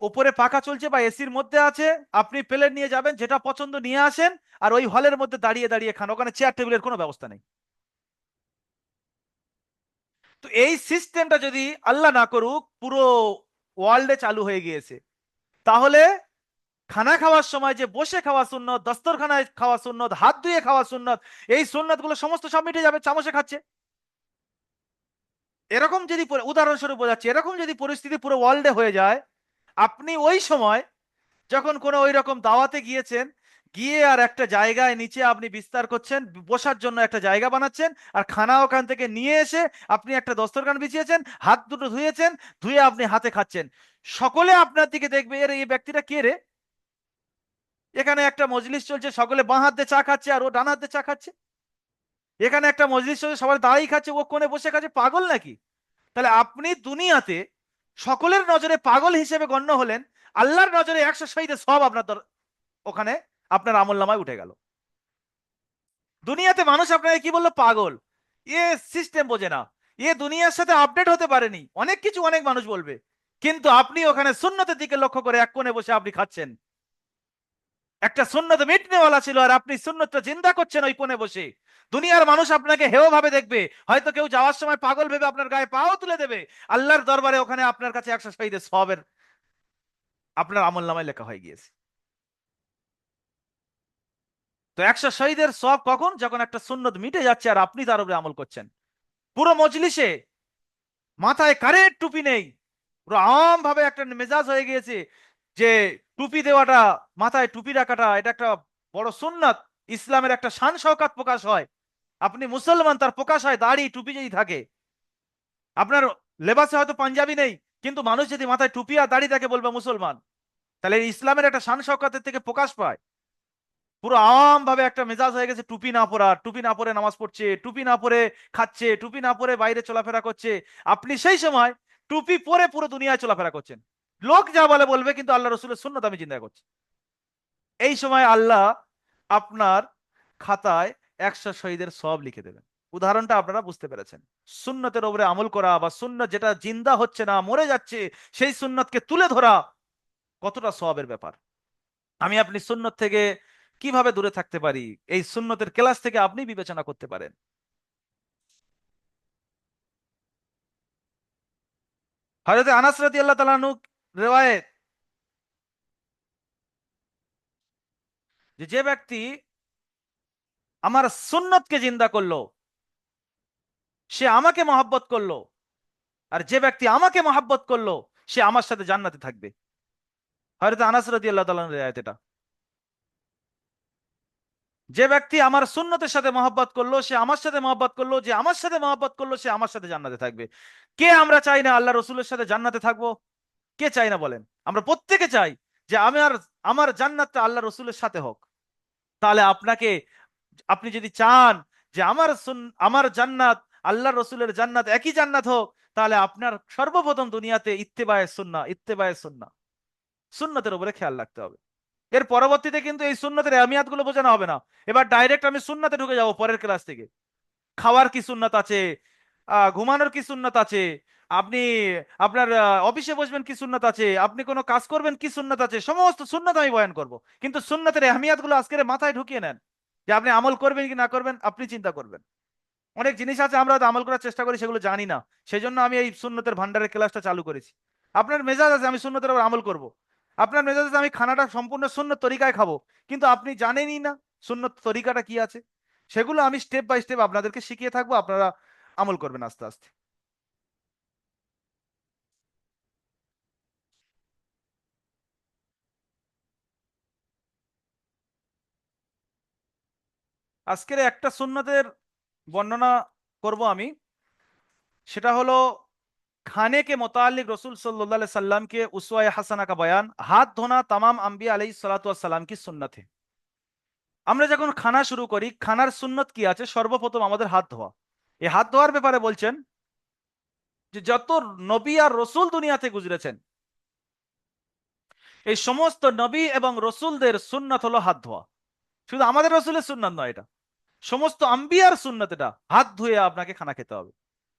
ওপরে পাখা চলছে বা এসির মধ্যে আছে, আপনি প্লেট নিয়ে যাবেন, যেটা পছন্দ নিয়ে আসেন, আর ওই হলের মধ্যে দাঁড়িয়ে দাঁড়িয়ে খান, ওখানে চেয়ার টেবিলের কোনো ব্যবস্থা নেই। তো এই সিস্টেমটা যদি আল্লাহ না করুক পুরো ওয়ার্ল্ডে চালু হয়ে গিয়েছে, তাহলে খানা খাওয়ার সময় যে বসে খাওয়া সুন্নত, দস্তরখানায় খাওয়া সুন্নত, হাত ধুয়ে খাওয়া সুন্নত, এই সুন্নত গুলো সমস্ত সব মিটে যাবে চামচে খাচ্ছে। এরকম যদি উদাহরণস্বরূপ বোঝাচ্ছি, এরকম যদি পরিস্থিতি পুরো ওয়ার্ল্ডে হয়ে যায়, আপনি ওই সময় যখন কোনো ওই রকম দাওয়াতে গিয়েছেন, গিয়ে আর একটা জায়গায় নিচে আপনি বিস্তার করছেন, বসার জন্য একটা জায়গা বানাচ্ছেন, আর খানা ওখান থেকে নিয়ে এসে আপনি একটা দস্তরখান বিছিয়েছেন, হাত দুটো ধুয়েছেন, ধুয়ে আপনি হাতে খাচ্ছেন, সকলে আপনার দিকে দেখবে এর এই ব্যক্তিটা কে রে। এখানে একটা মজলিস চলছে, সকলে বাঁ হাত দিয়ে চা খাচ্ছে আর ও ডান হাত দিয়ে চা খাচ্ছে। এখানে একটা মজলিস চলছে, সবাই দাঁড়িয়ে খাচ্ছে, ও কোণে বসে খাচ্ছে, পাগল নাকি? তাহলে আপনি দুনিয়াতে সকলের নজরে পাগল হিসেবে গণ্য হলেন, আল্লাহর নজরে 100 শহীদের সব আপনার ওখানে আপনার আমল নামায় উঠে গেল। দুনিয়াতে মানুষ আপনাকে কি বললো? পাগল। এ সিস্টেম বোঝে না, এ দুনিয়ার সাথে আপডেট হতে পারেনি, অনেক কিছু অনেক মানুষ বলবে, কিন্তু আপনি ওখানে সুন্নতের দিকে লক্ষ্য করে এক কোণে বসে আপনি খাচ্ছেন। একটা সুন্নত মিটনেওয়ালা ছিল আর আপনি সুন্নতটা জিন্দা করছেন ওই কোণে বসে। দুনিয়ার মানুষ আপনাকে হেয় ভাবে দেখবে, হয়তো কেউ যাওয়ার সময় পাগল ভেবে আপনার গায়ে পাও তুলে দেবে। আল্লাহর দরবারে ওখানে আপনার কাছে 100 শহীদের সওয়াবের আপনার আমল নামায় লেখা হয়ে গিয়েছে। তো 100 শহীদের সওয়াব কখন? যখন একটা সুন্নত মিটে যাচ্ছে আর আপনি তার উপরে আমল করছেন। পুরো মজলিসে মাথায় কারের টুপি নেই, পুরো আম ভাবে একটা মেজাজ হয়ে গিয়েছে যে টুপি দেওয়াটা, মাথায় টুপি রাখাটা এটা একটা বড় সুন্নাত, ইসলামের একটা শান শওকাত প্রকাশ হয়। আপনি মুসলমান, তার প্রকাশ হয় দাড়ি টুপি যদি থাকে। আপনার লেবাসে হয়তো পাঞ্জাবি নেই, কিন্তু মানুষ যদি মাথায় টুপি আর দাড়ি থাকে বলবে মুসলমান। তাহলে ইসলামের একটা শান শওকাতের থেকে প্রকাশ পায়। পুরো আম ভাবে একটা মেজাজ হয়ে গেছে, টুপি না পরা, টুপি না পরে নামাজ পড়ছে, টুপি না পরে খাচ্ছে, টুপি না পরে বাইরে চলাফেরা করছে। আপনি সেই সময় টুপি পরে পুরো দুনিয়ায় চলাফেরা করছেন, লোক যা বলে বলবে, কিন্তু আল্লাহ রসুলের সুন্নত আমি চিন্তা করছি। এই সময় আল্লাহ আপনার খাতায় 100 শহীদের সওয়াব লিখে দেবেন। উদাহরণটা আপনারা বুঝতে পেরেছেন। সুন্নতের উপরে আমল করা বা সুন্নত যেটা জিন্দা হচ্ছে না, মরে যাচ্ছে, সেই সুন্নতকে তুলে ধরা কতটা সওয়াবের ব্যাপার। আমি আপনি সুন্নত থেকে কিভাবে দূরে থাকতে পারি, এই সুন্নতের ক্লাস থেকে আপনি বিবেচনা করতে পারেন। হযরত আনাস রাদিয়াল্লাহু তাআলা আনহু রিওয়ায়েত, যে যে ব্যক্তি আমার সুন্নতকে জিন্দা করলো সে আমাকে মহব্বত করলো, আর যে ব্যক্তি আমাকে মহব্বত করলো সে আমার সাথে জান্নাতে থাকবে। হযরত আনাস রাদিয়াল্লাহু তাআলা আনহু রিওয়ায়েত এটা। যে ব্যক্তি আমার সুন্নতের সাথে মহব্বত করলো সে আমার সাথে মহব্বত করলো, যে আমার সাথে মহব্বত করলো সে আমার সাথে জান্নাতে থাকবে। কে আমরা চাই না আল্লাহ রসুলের সাথে জান্নাতে থাকবো? কে চাই না বলেন? আমরা প্রত্যেকে চাই যে আমার আমার জান্নাতটা আল্লাহ রসুলের সাথে হোক। তাহলে আপনাকে, আপনি যদি চান যে আমার জান্নাত আল্লাহ রসুলের জান্নাত একই জান্নাত হোক, তাহলে আপনার সর্বপ্রথম দুনিয়াতে ইত্তেবায়ে সুন্নাহ, সুন্নতের উপরে খেয়াল রাখতে হবে। এর পরবর্তীতে কিন্তু এই সুন্নতের আহমিয়াত গুলো বোঝানো হবে না। এবার ডাইরেক্ট আমি সুন্নতে ঢুকে যাব পরের ক্লাস থেকে। খাওয়ার কি সুন্নত আছে, ঘুমানোর কি সুন্নাত আছে, আপনি আপনার অফিসে বসবেন কি সুন্নাত আছে, আপনি কোনো কাজ করবেন কি সুন্নাত আছে, সমস্ত সুন্নাত আমি বয়ান করব। কিন্তু সুন্নাতের আহমিয়াত গুলো আজকের মাথায় ঢুকিয়ে নেন, যে আপনি আমল করবেন কি না করবেন আপনি চিন্তা করবেন। অনেক জিনিস আছে আমরা হয়তো আমল করার চেষ্টা করি, সেগুলো জানি না। সেই জন্য আমি এই সুন্নতের ভান্ডারের ক্লাসটা চালু করেছি। আপনার মেজাজ আছে আমি সুন্নতের উপর আমল করব, আপনার মেজাজ আছে আমি খানাটা সম্পূর্ণ সুন্নত তরিকায় খাবো, কিন্তু আপনি জানেনই না সুন্নত তরিকাটা কি আছে। সেগুলো আমি স্টেপ বাই স্টেপ আপনাদেরকে শিখিয়ে থাকবো, আপনারা আমল করবেন আস্তে আস্তে। আজকের একটা সুন্নতের বর্ণনা করব আমি, সেটা হলো खाने के मुतालिक रसूल सल्लल्लाहु अलैहि वसल्लम के उस्वा हसना का बयान। हाथ धोना तमाम अंबिया अलैहिस्सलातु वस्सलाम की सुन्नत है। আমরা যখন খানা শুরু করি, খানার সুন্নত কি আছে, সর্বপ্রথম আমাদের হাত ধোয়া। এই হাত ধোয়ার ব্যাপারে বলছেন যে যত নবী আর রসুল দুনিয়াতে গুজরেছেন, এই সমস্ত নবী এবং রসুলদের সুন্নত হলো হাত ধোয়া। শুধু আমাদের রসুলের সুন্নত নয়, এটা সমস্ত আম্বিয়ার সুন্নত। এটা হাত ধুয়ে আপনাকে খানা খেতে হবে,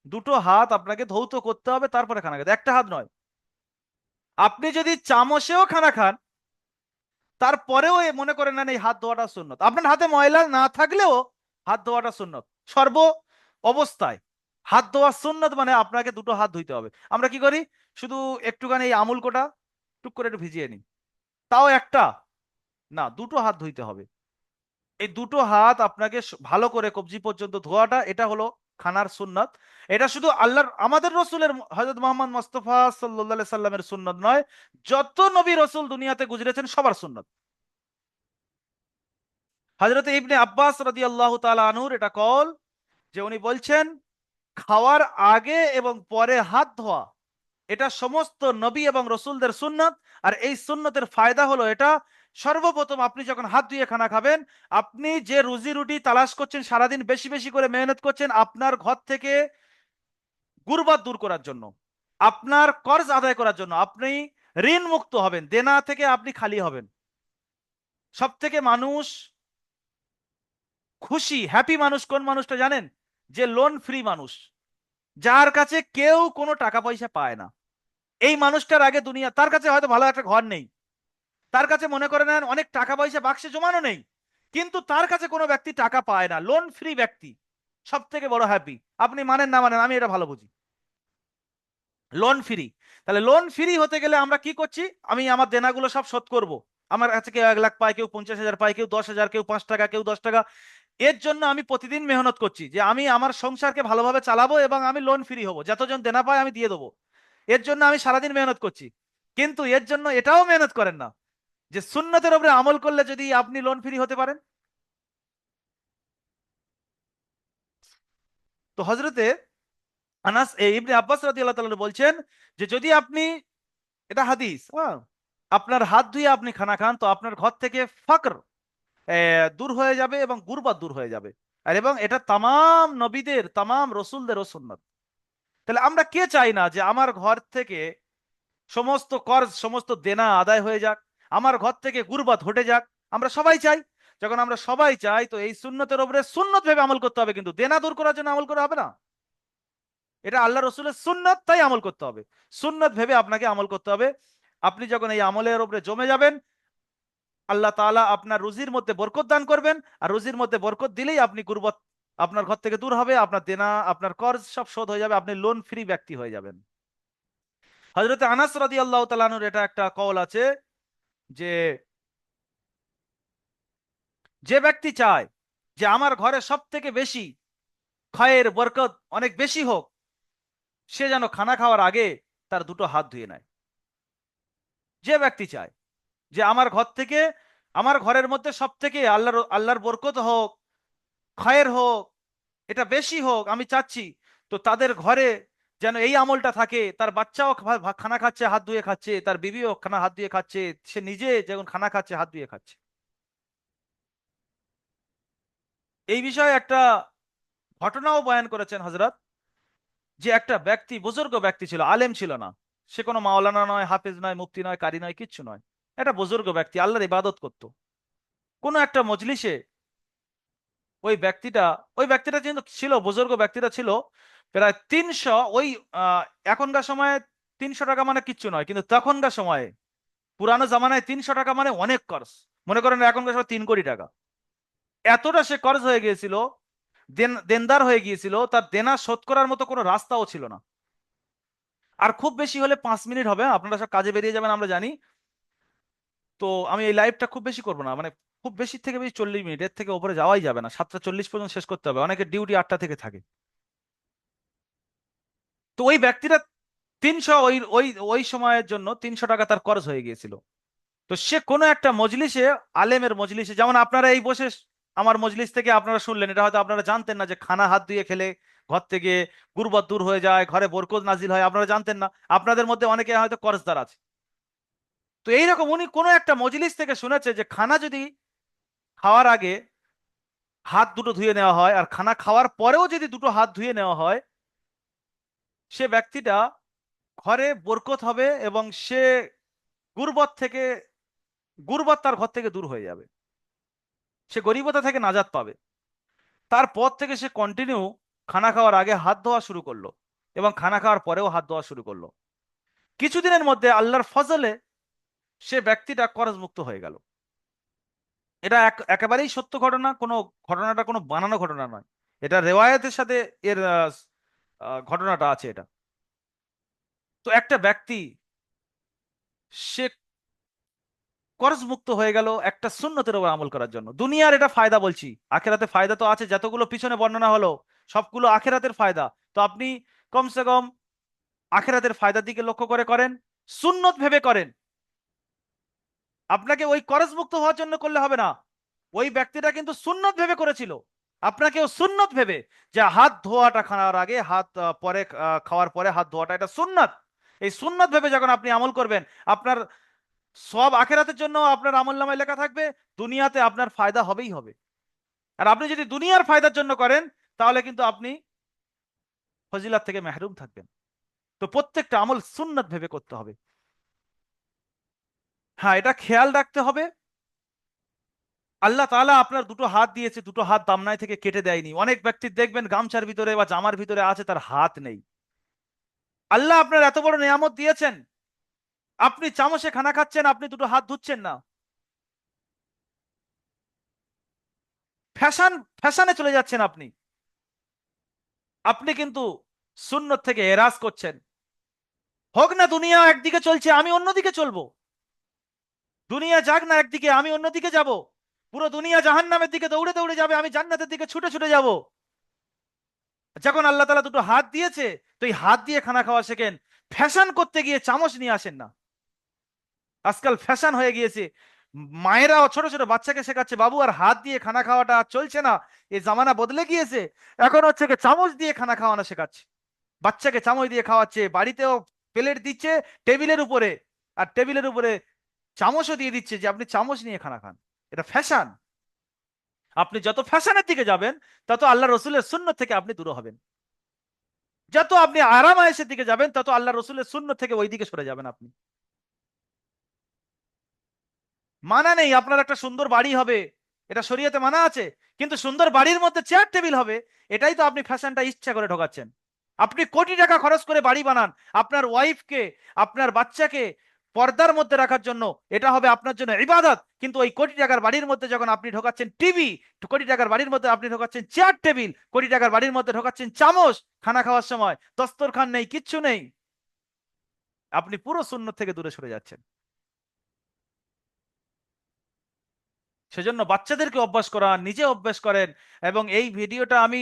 দুটো হাত আপনাকে ধৌত করতে হবে, তারপরে খানা খেতে, একটা হাত নয়। আপনি যদি চামচেও খানা খান, তারপরেও এ মনে করেন না এই হাত ধোয়াটা সুন্নত, আপনার হাতে ময়লা না থাকলেও হাত ধোয়াটা সুন্নত সর্ব অবস্থায়। হাত ধোয়া সুন্নত মানে আপনাকে দুটো হাত ধুইতে হবে। আমরা কি করি, শুধু একটুখানি এই আমুল কোটা টুক করে একটু ভিজিয়ে নিই, তাও একটা না, দুটো হাত ধুইতে হবে। এই দুটো হাত আপনাকে ভালো করে কবজি পর্যন্ত ধোয়াটা, এটা হলো খানার সুন্নত। এটা শুধু আল্লাহর আমাদের রসুলের হযরত মুহাম্মদ মুস্তাফা সাল্লাল্লাহু আলাইহি সাল্লামের সুন্নত নয়, যত নবী রসুল দুনিয়াতে গুজরেছেন সবার সুন্নত। হযরত ইবনে আব্বাস রাদিয়াল্লাহু তাআলা আনহুর এটা কল, যে উনি বলছেন খাওয়ার আগে এবং পরে হাত ধোয়া এটা সমস্ত নবী এবং রসুলদের সুন্নত। আর এই সুন্নতের ফায়দা হলো এটা, সর্বপ্রথম আপনি যখন হাত ধুয়ে খানা খাবেন, আপনি যে রুজি রুটি তালাশ করছেন, সারাদিন বেশি বেশি করে মেহনত করছেন আপনার ঘর থেকে গুরবাত দূর করার জন্য, আপনার কর্জ আদায় করার জন্য, আপনি ঋণ মুক্ত হবেন, দেনা থেকে আপনি খালি হবেন। সব থেকে মানুষ খুশি হ্যাপি মানুষ কোন মানুষটা জানেন, যে লোন ফ্রি মানুষ, যার কাছে কেউ কোনো টাকা পয়সা পায় না। এই মানুষটার আগে দুনিয়া, তার কাছে হয়তো ভালো একটা ঘর নেই, তার কাছে মনে করে নেন অনেক টাকা পয়সা বাক্সে জমানো নেই, কিন্তু তার কাছে কোনো ব্যক্তি টাকা পায় না, লোন ফ্রি ব্যক্তি সব থেকে বড় হ্যাপি। আপনি মানেন না মানেন, আমি এটা ভালো বুঝি, লোন ফ্রি। তাহলে লোন ফ্রি হতে গেলে আমরা কি করছি, আমি আমার দেনাগুলো সব শোধ করব। আমার কাছে কেউ 1 লাখ পায়, কেউ 50,000 পায়, কেউ 10,000, কেউ 5 টাকা, কেউ 10 টাকা। এর জন্য আমি প্রতিদিন মেহনত করছি যে আমি আমার সংসারকে ভালোভাবে চালাবো এবং আমি লোন ফ্রি হব, যতজন দেনা পায় আমি দিয়ে দেবো। এর জন্য আমি সারাদিন মেহনত করছি। কিন্তু এর জন্য এটাও মেহনত করেন না যে সুন্নতের উপরে আমল করলে যদি আপনি লোন ফ্রি হতে পারেন। তো হজরতে আনাস ইবনে আব্বাস রাদিয়াল্লাহু তাআলা বলছেন যে যদি আপনি, এটা হাদিস, হ্যাঁ, আপনার হাত ধুয়ে আপনি খানা খান, তো আপনার ঘর থেকে ফকর দূর হয়ে যাবে এবং গুরবাত দূর হয়ে যাবে। আর এবং এটা তামাম নবীদের তামাম রসুলদেরও সুন্নত। তাহলে আমরা কে চাই না যে আমার ঘর থেকে সমস্ত কর্জ সমস্ত দেনা আদায় হয়ে যাক, আমার ঘর থেকে গুরবাত হটে যাক। আমরা সবাই চাই। যখন আমরা সবাই চাই, তো এই সুন্নতের উপরে সুন্নত ভেবে আমল করতে হবে, কিন্তু দেনা দূর করার জন্য আমল করা হবে না। এটা আল্লাহ রসুলের সুন্নত, তাই আমল করতে হবে। সুন্নত ভেবে আপনাকে আমল করতে হবে। আপনি যখন এই আমলের উপরে জমে যাবেন, আল্লাহ তাআলা আপনার রুজির মধ্যে বরকত দান করবেন। আর রুজির মধ্যে বরকত দিলেই আপনি গুরবত আপনার ঘর থেকে দূর হবে, আপনার দেনা আপনার কর্জ সব শোধ হয়ে যাবে, আপনি লোন ফ্রি ব্যক্তি হয়ে যাবেন। হযরত আনাস রাদিয়াল্লাহু তাআলা আনহুর এটা একটা কওল আছে যে যে ব্যক্তি চায় যে আমার ঘরে সব থেকে বেশি খায়ের বরকত অনেক বেশি হোক, সে যেন খানা খাওয়ার আগে তার দুটো হাত ধুয়ে নেয়। যে ব্যক্তি চায় যে আমার ঘর থেকে, আমার ঘরের মধ্যে সব থেকে আল্লাহর বরকত হোক, খায়ের হোক, এটা বেশি হোক আমি চাচ্ছি, তো তাদের ঘরে যেন এই আমলটা থাকে, তার বাচ্চাও খানা খাচ্ছে হাত ধুয়ে খাচ্ছে, তার বিবিও খানা হাত ধুয়ে খাচ্ছে, সে নিজে যখন খানা খাচ্ছে হাত ধুয়ে খাচ্ছে। এই বিষয়ে একটা ঘটনাও বয়ান করেছেন হযরত, যে একটা ব্যক্তি বুজুর্গ ব্যক্তি ছিল, আলেম ছিল না, সে কোনো মাওলানা নয়, হাফেজ নয়, মুফতি নয়, কারি নয়, কিচ্ছু নয়। একটা বুজুর্গ ব্যক্তি আল্লাহর ইবাদত করত। কোনো একটা মজলিসে ওই ব্যক্তিটা ওই ব্যক্তিটা কিন্তু ছিল বুজুর্গ ব্যক্তিটা ছিল, প্রায় 300 ওই এখনকার সময়ে 300 টাকা মানে কিচ্ছু নয়, কিন্তু তখনকার সময়ে পুরানো জামানায় 300 টাকা মানে অনেক খরচ। মনে করেন এখনকার সময় 3 কোটি টাকা। এতটা সে খরচ হয়ে গিয়েছিল, দেনদার হয়ে গিয়েছিল, তার দেনা শোধ করার মতো কোনো রাস্তাও ছিল না। আর খুব বেশি হলে 5 মিনিট হবে, আপনারা সব কাজে বেরিয়ে যাবেন আমরা জানি। তো আমি এই লাইভটা খুব বেশি করবো না, মানে খুব বেশি থেকে বেশি 40 মিনিট, এর থেকে উপরে যাওয়াই যাবে না, 7টা 40 পর্যন্ত শেষ করতে হবে, অনেকের ডিউটি 8টা থেকে থাকে। তো ওই ব্যক্তিটা 300 ওই ওই ওই সময়ের জন্য 300 টাকা তার খরচ হয়ে গিয়েছিল। তো সে কোনো একটা মজলিসে, আলেমের মজলিসে, যেমন আপনারা এই বসে আমার মজলিস থেকে আপনারা শুনলেন, এটা হয়তো আপনারা জানতেন না যে খানা হাত ধুয়ে খেলে ঘর থেকে গুরবত দূর হয়ে যায়, ঘরে বরকত নাজিল হয়, আপনারা জানতেন না। আপনাদের মধ্যে অনেকে হয়তো কর্জদার আছে। তো এইরকম উনি কোনো একটা মজলিস থেকে শুনেছে যে খানা যদি খাওয়ার আগে হাত দুটো ধুয়ে নেওয়া হয়, আর খানা খাওয়ার পরেও যদি দুটো হাত ধুয়ে নেওয়া হয়, সে ব্যক্তিটা ঘরে বরকত হবে, এবং সে গুরবত থেকে, গুরবত তার ঘর থেকে দূর হয়ে যাবে, সে গরিবতা থেকে নাজাত পাবে। তারপর থেকে সে কন্টিনিউ খানা খাওয়ার আগে হাত ধোয়া শুরু করলো, এবং খানা খাওয়ার পরেও হাত ধোয়া শুরু করলো। কিছুদিনের মধ্যে আল্লাহর ফজলে সে ব্যক্তিটা কর্জ মুক্ত হয়ে গেল। এটা একেবারেই সত্য ঘটনা, কোনো ঘটনাটা কোনো বানানো ঘটনা নয়, এটা রেওয়ায়তের সাথে এর ঘটনাটা আছে এটা। তো একটা ব্যক্তি, সে কর্জ মুক্ত হয়ে গেল একটা সুন্নতের উপর আমল করার জন্য। দুনিয়ার এটা ফায়দা বলছি, আখেরাতে ফায়দা তো আছে, যতগুলো পিছনে বর্ণনা হলো সবগুলো আখেরাতের ফায়দা। তো আপনি কমসে কম আখেরাতের ফায়দার দিকে লক্ষ্য করে করেন, সুন্নত ভেবে করেন। আপনাকে ওই কর্জ মুক্ত হওয়ার জন্য করলে হবে না। ওই ব্যক্তিটা কিন্তু সুন্নত ভেবে করেছিল, আপনাকেও সুন্নত ভেবে, যে হাত ধোয়াটা খাওয়ার আগে, হাত পরে খাওয়ার পরে হাত ধোয়াটা এটা সুন্নত। এই সুন্নত ভেবে যখন আপনি আমল করবেন, আপনার সব আখেরাতের জন্য আপনার আমলনামায় লেখা থাকবে, দুনিয়াতে আপনার ফায়দা হবেই হবে। আর আপনি যদি দুনিয়ার ফায়দার জন্য করেন, তাহলে কিন্তু আপনি ফজিলাত থেকে মাহরুম থাকবেন। তো প্রত্যেকটা আমল সুন্নত ভেবে করতে হবে। হ্যাঁ, এটা খেয়াল রাখতে হবে, আল্লাহ তাআলা আপনার দুটো হাত দিয়েছে, দুটো হাত দামনায় থেকে কেটে দেয়নি। অনেক ব্যক্তির দেখবেন গামছার ভিতরে বা জামার ভিতরে আছে, তার হাত নেই। আল্লাহ আপনার এত বড় নিয়ামত দিয়েছেন, আপনি চামচে খানা খাচ্ছেন, আপনি দুটো হাত ধুচ্ছেন না। ফ্যাশন, ফ্যাশনে চলে যাচ্ছেন আপনি। আপনি কিন্তু সুন্নত থেকে এরাজ করছেন। হোক না দুনিয়া একদিকে চলছে, আমি অন্যদিকে চলবো। দুনিয়া যাক না একদিকে, আমি অন্যদিকে যাব। পুরো দুনিয়া জাহান্নামের দিকে দৌড়ে দৌড়ে যাবে, আমি জান্নাতের দিকে ছুটে ছুটে যাব। যখন আল্লাহ তাআলা দুটো হাত দিয়েছে, তো এই হাত দিয়ে খানা খাওয়া শেখেন। ফ্যাশন করতে গিয়ে চামচ নিয়ে আসেন না। আজকাল ফ্যাশন হয়ে গিয়েছে, মায়েরাও ছোট ছোট বাচ্চাকে শেখাচ্ছে, বাবু আর হাত দিয়ে খানা খাওয়াটা আর চলছে না, এই জামানা বদলে গিয়েছে। এখন হচ্ছে কি, চামচ দিয়ে খানা খাওয়ানো শেখাচ্ছে, বাচ্চাকে চামচ দিয়ে খাওয়াচ্ছে, বাড়িতেও প্লেট দিচ্ছে টেবিলের উপরে, আর টেবিলের উপরে চামচও দিয়ে দিচ্ছে যে আপনি চামচ নিয়ে খানা খান। এটা ফ্যাশন। আপনি যত ফ্যাশনের দিকে যাবেন, তত আল্লাহ রসুলের সুন্নত থেকে আপনি দূর হবেন। যত আপনি আরাম আয়েশের দিকে যাবেন, তত আল্লাহ রসুলের সুন্নত থেকে ওই দিকে সরে যাবেন আপনি। মানা নেই আপনার একটা সুন্দর বাড়ি হবে, এটা শরীয়তে মানা আছে, কিন্তু সুন্দর বাড়ির মধ্যে চেয়ার টেবিল হবে, এটাই তো আপনি ফ্যাশনটা ইচ্ছা করে ঢোকাচ্ছেন। আপনি কোটি টাকা খরচ করে বাড়ি বানান, আপনার ওয়াইফকে, আপনার বাচ্চাকে পর্দার মধ্যে রাখার জন্য, এটা হবে আপনার জন্য ইবাদত। কিন্তু ওই কোটি টাকার বাড়ির মধ্যে যখন আপনি ঢোকাচ্ছেন টিভি, কোটি টাকার বাড়ির মধ্যে আপনি ঢোকাচ্ছেন চেয়ার টেবিল, কোটি টাকার বাড়ির মধ্যে ঢোকাচ্ছেন চামচ, খানা খাওয়ার সময় দস্তরখান নেই, কিচ্ছু নেই, আপনি পুরো সুন্নত থেকে দূরে সরে যাচ্ছেন। সেজন্য বাচ্চাদেরকে অভ্যাস করান, নিজে অভ্যাস করেন। এবং এই ভিডিওটা আমি